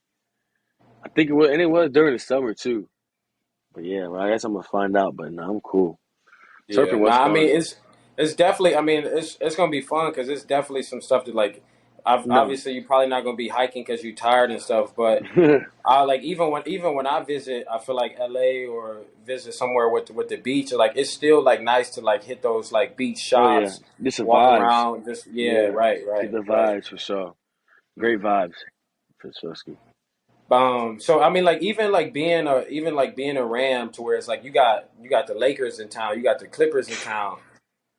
I think it was during the summer too. But yeah, bro, I guess I'm gonna find out. But no, I'm cool. Yeah. Surfing was Nah. I mean, fun. it's definitely. I mean, it's gonna be fun because it's definitely some stuff that like. No. Obviously, you're probably not gonna be hiking because you're tired and stuff, but I like even when I visit, I feel like LA or visit somewhere with the beach, like it's still like nice to like hit those like beach Oh yeah, shops, this some walk vibes. around, just yeah, Yeah, right, get right, the right. vibes for sure. Great Mhm. vibes for sure. Ski. So I mean, like even like being a Ram to where it's like you got the Lakers in town, you got the Clippers in town,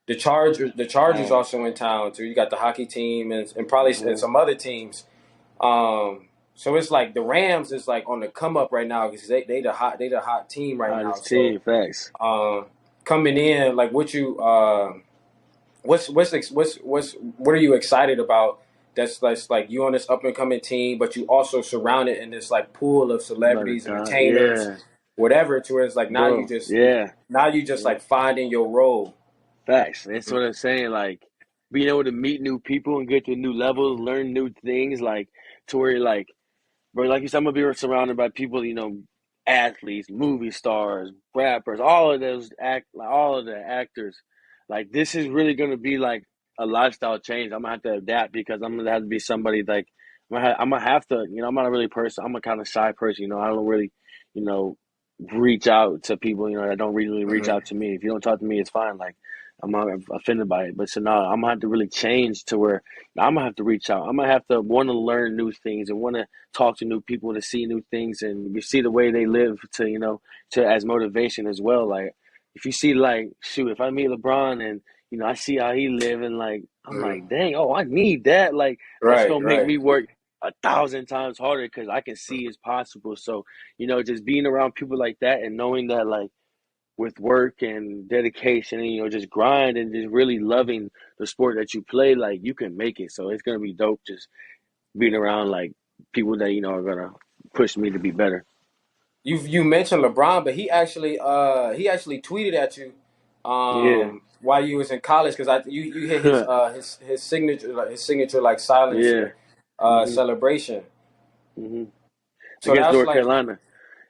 the Chargers Um, also in town too. You got the hockey team and probably and mhm. some other teams. So it's like the Rams is like on the come up right now because they the hot team right now. Hottest So team, facts. um, coming in like what are you excited about? That's like you on this up and coming team, but you also surrounded in this like pool of Another celebrities, time, entertainers, yeah, whatever. To where it's like now you bro. just Yeah, now you just yeah. like finding your role. Facts. That's what I'm saying. Like being able to meet new people and get to new levels, learn new things, like to where like, bro, like you said, I'm gonna be surrounded by people, athletes, movie stars, rappers, all of those like all of the actors. Like this is really gonna be like a lifestyle change. I'm gonna have to adapt because I'm gonna have to be somebody like I'm gonna have to, I'm not a really person. I'm a kind of shy person, I don't really, you know, reach out to people, that don't really reach Hmm. out to me. If you don't talk to me, it's fine. Like I'm offended by it. But so now I'm gonna have to really change to where I'm gonna have to reach out. I'm gonna have to want to learn new things and want to talk to new people to see new things and you see the way they live to to as motivation as well. Like if you see like shoot, if I meet LeBron and I see how he live and like I'm Mhm. like dang, oh I need that. Like that's Right, gonna make right. me work 1,000 times harder because I can see it's possible. So just being around people like that and knowing that like with work and dedication and just grind and just really loving the sport that you play, like you can make it. So it's gonna be dope just being around like people that are gonna push me to be better. You mentioned LeBron, but he actually tweeted at you Yeah, while you was in college because you hit his signature like yeah, signature hmm celebration. hmm So against that's North like Carolina,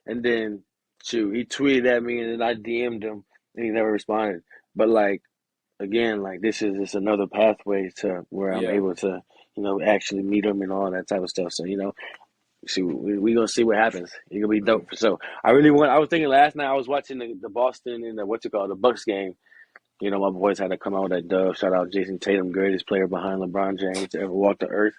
and then shoot, he tweeted at me and then I DM'd him and he never responded. But like again, like this is just another pathway to where I'm yeah. able to actually meet him and all that type of stuff. So see, we gonna see what happens. It's gonna be Mhm. dope. So I really want. I was thinking last night I was watching the Boston and the what's it called the Bucks game. My boys had to come out with that dub. Shout out Jason Tatum, greatest player behind LeBron James to ever walk the earth.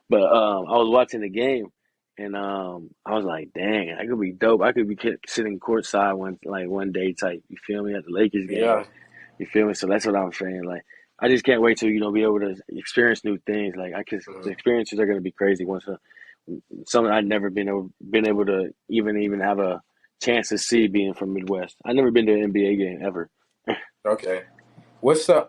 But I was watching the game, and I was like, dang, I could be dope. I could be sitting courtside one day type. You feel me at the Lakers game. Yeah. You feel me? So that's what I'm saying. Like I just can't wait to be able to experience new things. Like the Mhm. experiences are gonna be crazy once something I'd never been able to even have a chance to see being from Midwest. I've never been to an NBA game ever. Okay. What's the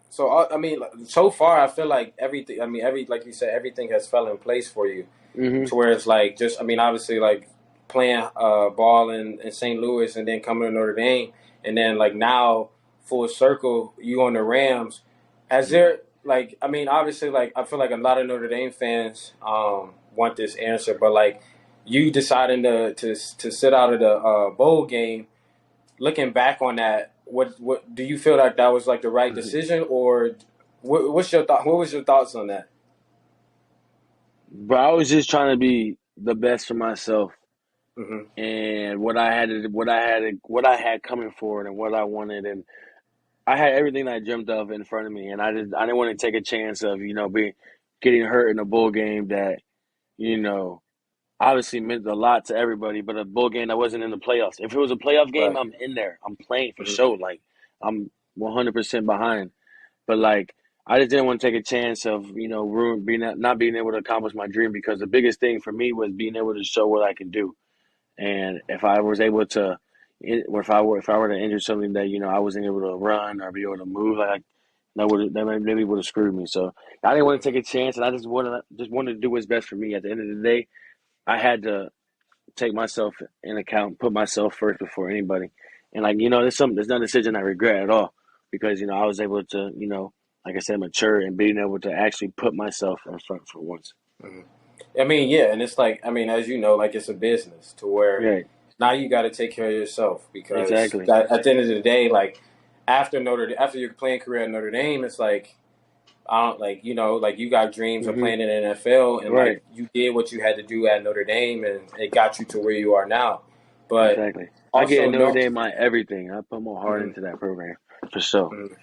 so I mean like, so far I feel like everything I mean every like you said everything has fell in place for you hmm to where it's like just I mean obviously like playing ball in St. Louis and then coming to Notre Dame and then like now full circle you on the Rams. Has there like I mean obviously like I feel like a lot of Notre Dame fans want this answer but like you deciding to sit out of the bowl game looking back on that, what do you feel like that was like the right decision, or what's your thought? What was your thoughts on that? But I was just trying to be the best for myself Hmm. and what I had coming forward and what I wanted, and I had everything that I dreamt of in front of me, and I didn't want to take a chance of being getting hurt in a bowl game that you know obviously meant a lot to everybody, but a bowl game that wasn't in the playoffs. If it was a playoff game, Right. I'm in there. I'm playing for Hmm. sure. Like I'm 100% behind. But like I just didn't want to take a chance of not being able to accomplish my dream because the biggest thing for me was being able to show what I can do. And if I was able to, or if I were to injure something that I wasn't able to run or be able to move, like that maybe would have screwed me. So I didn't want to take a chance, and I just wanted to do what's best for me. At the end of the day, I had to take myself in account, put myself first before anybody. And like there's not a decision I regret at all because I was able to like I said mature and being able to actually put myself in front for once. Hmm. I mean, yeah, and it's like I mean, as you know, like it's a business to where Right. now you got to take care of yourself because Exactly. at the end of the day, like after your playing career at Notre Dame, it's like I don't like like you got dreams of hmm playing in the NFL and like Right. you did what you had to do at Notre Dame and it got you to where you are now. But Exactly. I get also in Notre no. Dame my everything. I put more heart Mhm, into that program for sure. mhm.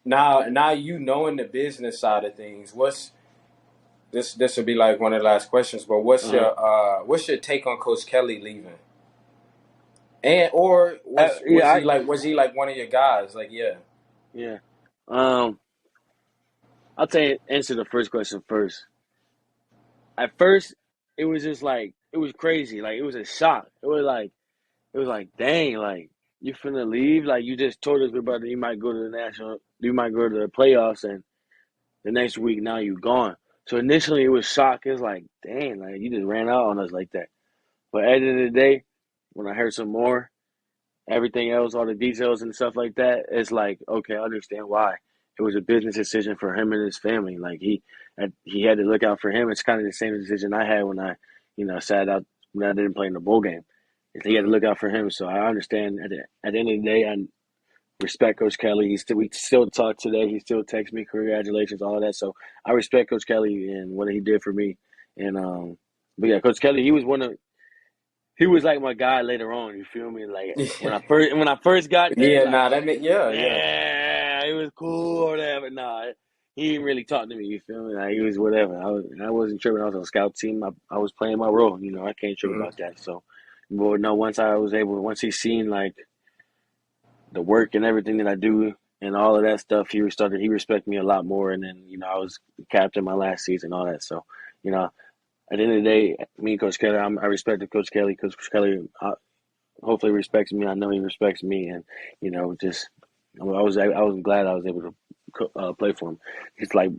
Now you knowing the business side of things, what's this will be like one of the last questions, but Uh-huh. what's your take on Coach Kelly leaving? And or Yeah. was he like one of your guys? Like yeah. Yeah. Um. I'll tell you answer the first question first. At first, it was just like it was crazy. Like it was a shock. It was like, dang, like you finna leave? Like you just told us about you might go to you might go to the playoffs, and the next week now you gone. So initially it was shock. It was like, dang, like you just ran out on us like that. But at the end of the day, when I heard some more, everything else, all the details and stuff like that, it's like, okay, I understand why. It was a business decision for him and his family. Like he had to look out for him. It's kind of the same decision I had when I, sat out when I didn't play in the bowl game. He had to Mhm, look out for him. So I understand. At the end of the day, I respect Coach Kelly. We still talk today. He still texts me congratulations, all of that. So I respect Coach Kelly and what he did for me. And but yeah, Coach Kelly, he was like my guy later on. You feel me? Like mhm. when I first got there, Yeah, like nah, that make yeah, yeah. yeah, he was cool or whatever. Nah, he didn't really talk to me. You feel me? Like, he was whatever. I wasn't tripping. I was on a scout team. I was playing my role. You know, I can't trip Mhm. about that. So, but no, once he seen like the work and everything that I do and all of that stuff, he respect me a lot more. And then, you know, I was captain my last season, all that. So, you know, at the end of the day, me and Coach Kelly, I respected Coach Kelly. Coach Kelly hopefully respects me. I know he respects me, and you know, just I was glad I was able to play for him. It's like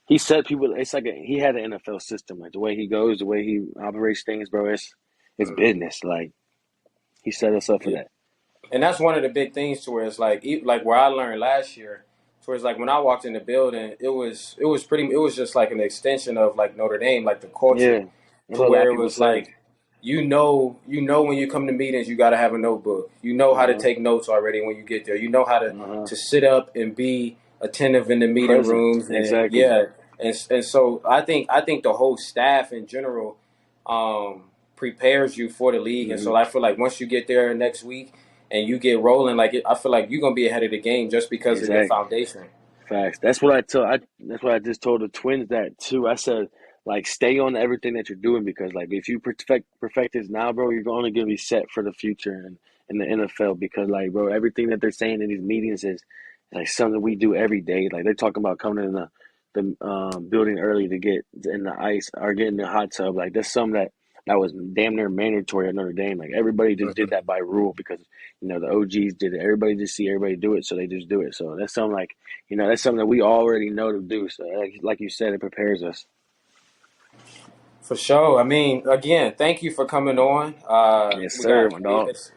he set people. It's like he had an NFL system, like the way he goes, the way he operates things, bro. It's business. Like he set us up for Yeah. that. And that's one of the big things to where it's like where I learned last year, to where it's like when I walked in the building, it was just like an extension of like Notre Dame, like the culture, Yeah, that's to what a lot where of it people was say. like, when you come to meetings, you got to have a notebook. You know how to Uh take notes already when you get there. You know how huh. Uh huh. to sit up and be attentive in the meeting Present. rooms, and Exactly. yeah, and so I think the whole staff in general prepares you for the league, and Hmm. so I feel like once you get there next week and you get rolling, I feel like you're gonna be ahead of the game just because of your Exactly. foundation. Facts. That's what I just told the twins that too. I said, like, stay on everything that you're doing because, like, if you perfect this now, bro, you're only gonna be set for the future and in the NFL because, like, bro, everything that they're saying in these meetings is like something we do every day. Like, they're talking about coming in the building early to get in the ice or get in the hot tub. Like, that's something that was damn near mandatory at Notre Dame. Like, everybody just did that by rule because you know the OGs did it. Everybody just see everybody do it, so they just do it. So that's something like. You know, that's something that we already know to do. So, like you said, it prepares us. For sure. I mean, again, thank you for coming on. Yes, sir, my dog. It's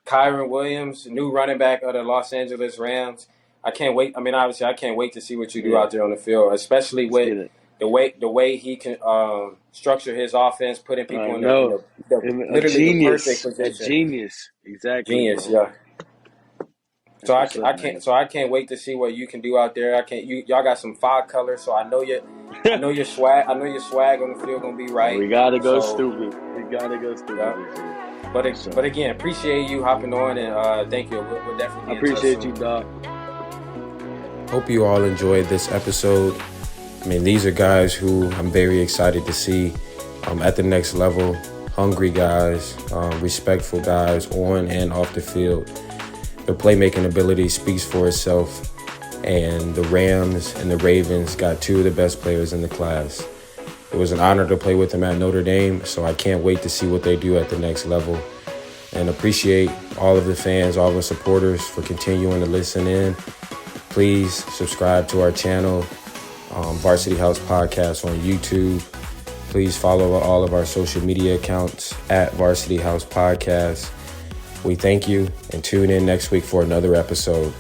Kyron Williams, new running back of the Los Angeles Rams. I can't wait. I mean, obviously, I can't wait to see what you do Yeah, out there on the field, especially let's with get it. the way he can structure his offense, putting I people in know. A literally the perfect genius. A position. genius. Exactly, Genius, bro. yeah. So That's what's up, man. I can't wait to see what you can do out there. I can't you y'all got some fire colors, so I know your swag on the field gonna be And right. we gotta go So stupid. We gotta go stupid yeah. this year. But For sure. but again, appreciate you hopping on, and thank you. We'll definitely I be in touch appreciate you, soon. dog. Hope you all enjoyed this episode. I mean, these are guys who I'm very excited to see at the next level. Hungry guys, respectful guys on and off the field. Their playmaking ability speaks for itself. And the Rams and the Ravens got two of the best players in the class. It was an honor to play with them at Notre Dame, so I can't wait to see what they do at the next level. And appreciate all of the fans, all the supporters for continuing to listen in. Please subscribe to our channel, Varsity House Podcast on YouTube. Please follow all of our social media accounts at Varsity House Podcast. We thank you and tune in next week for another episode.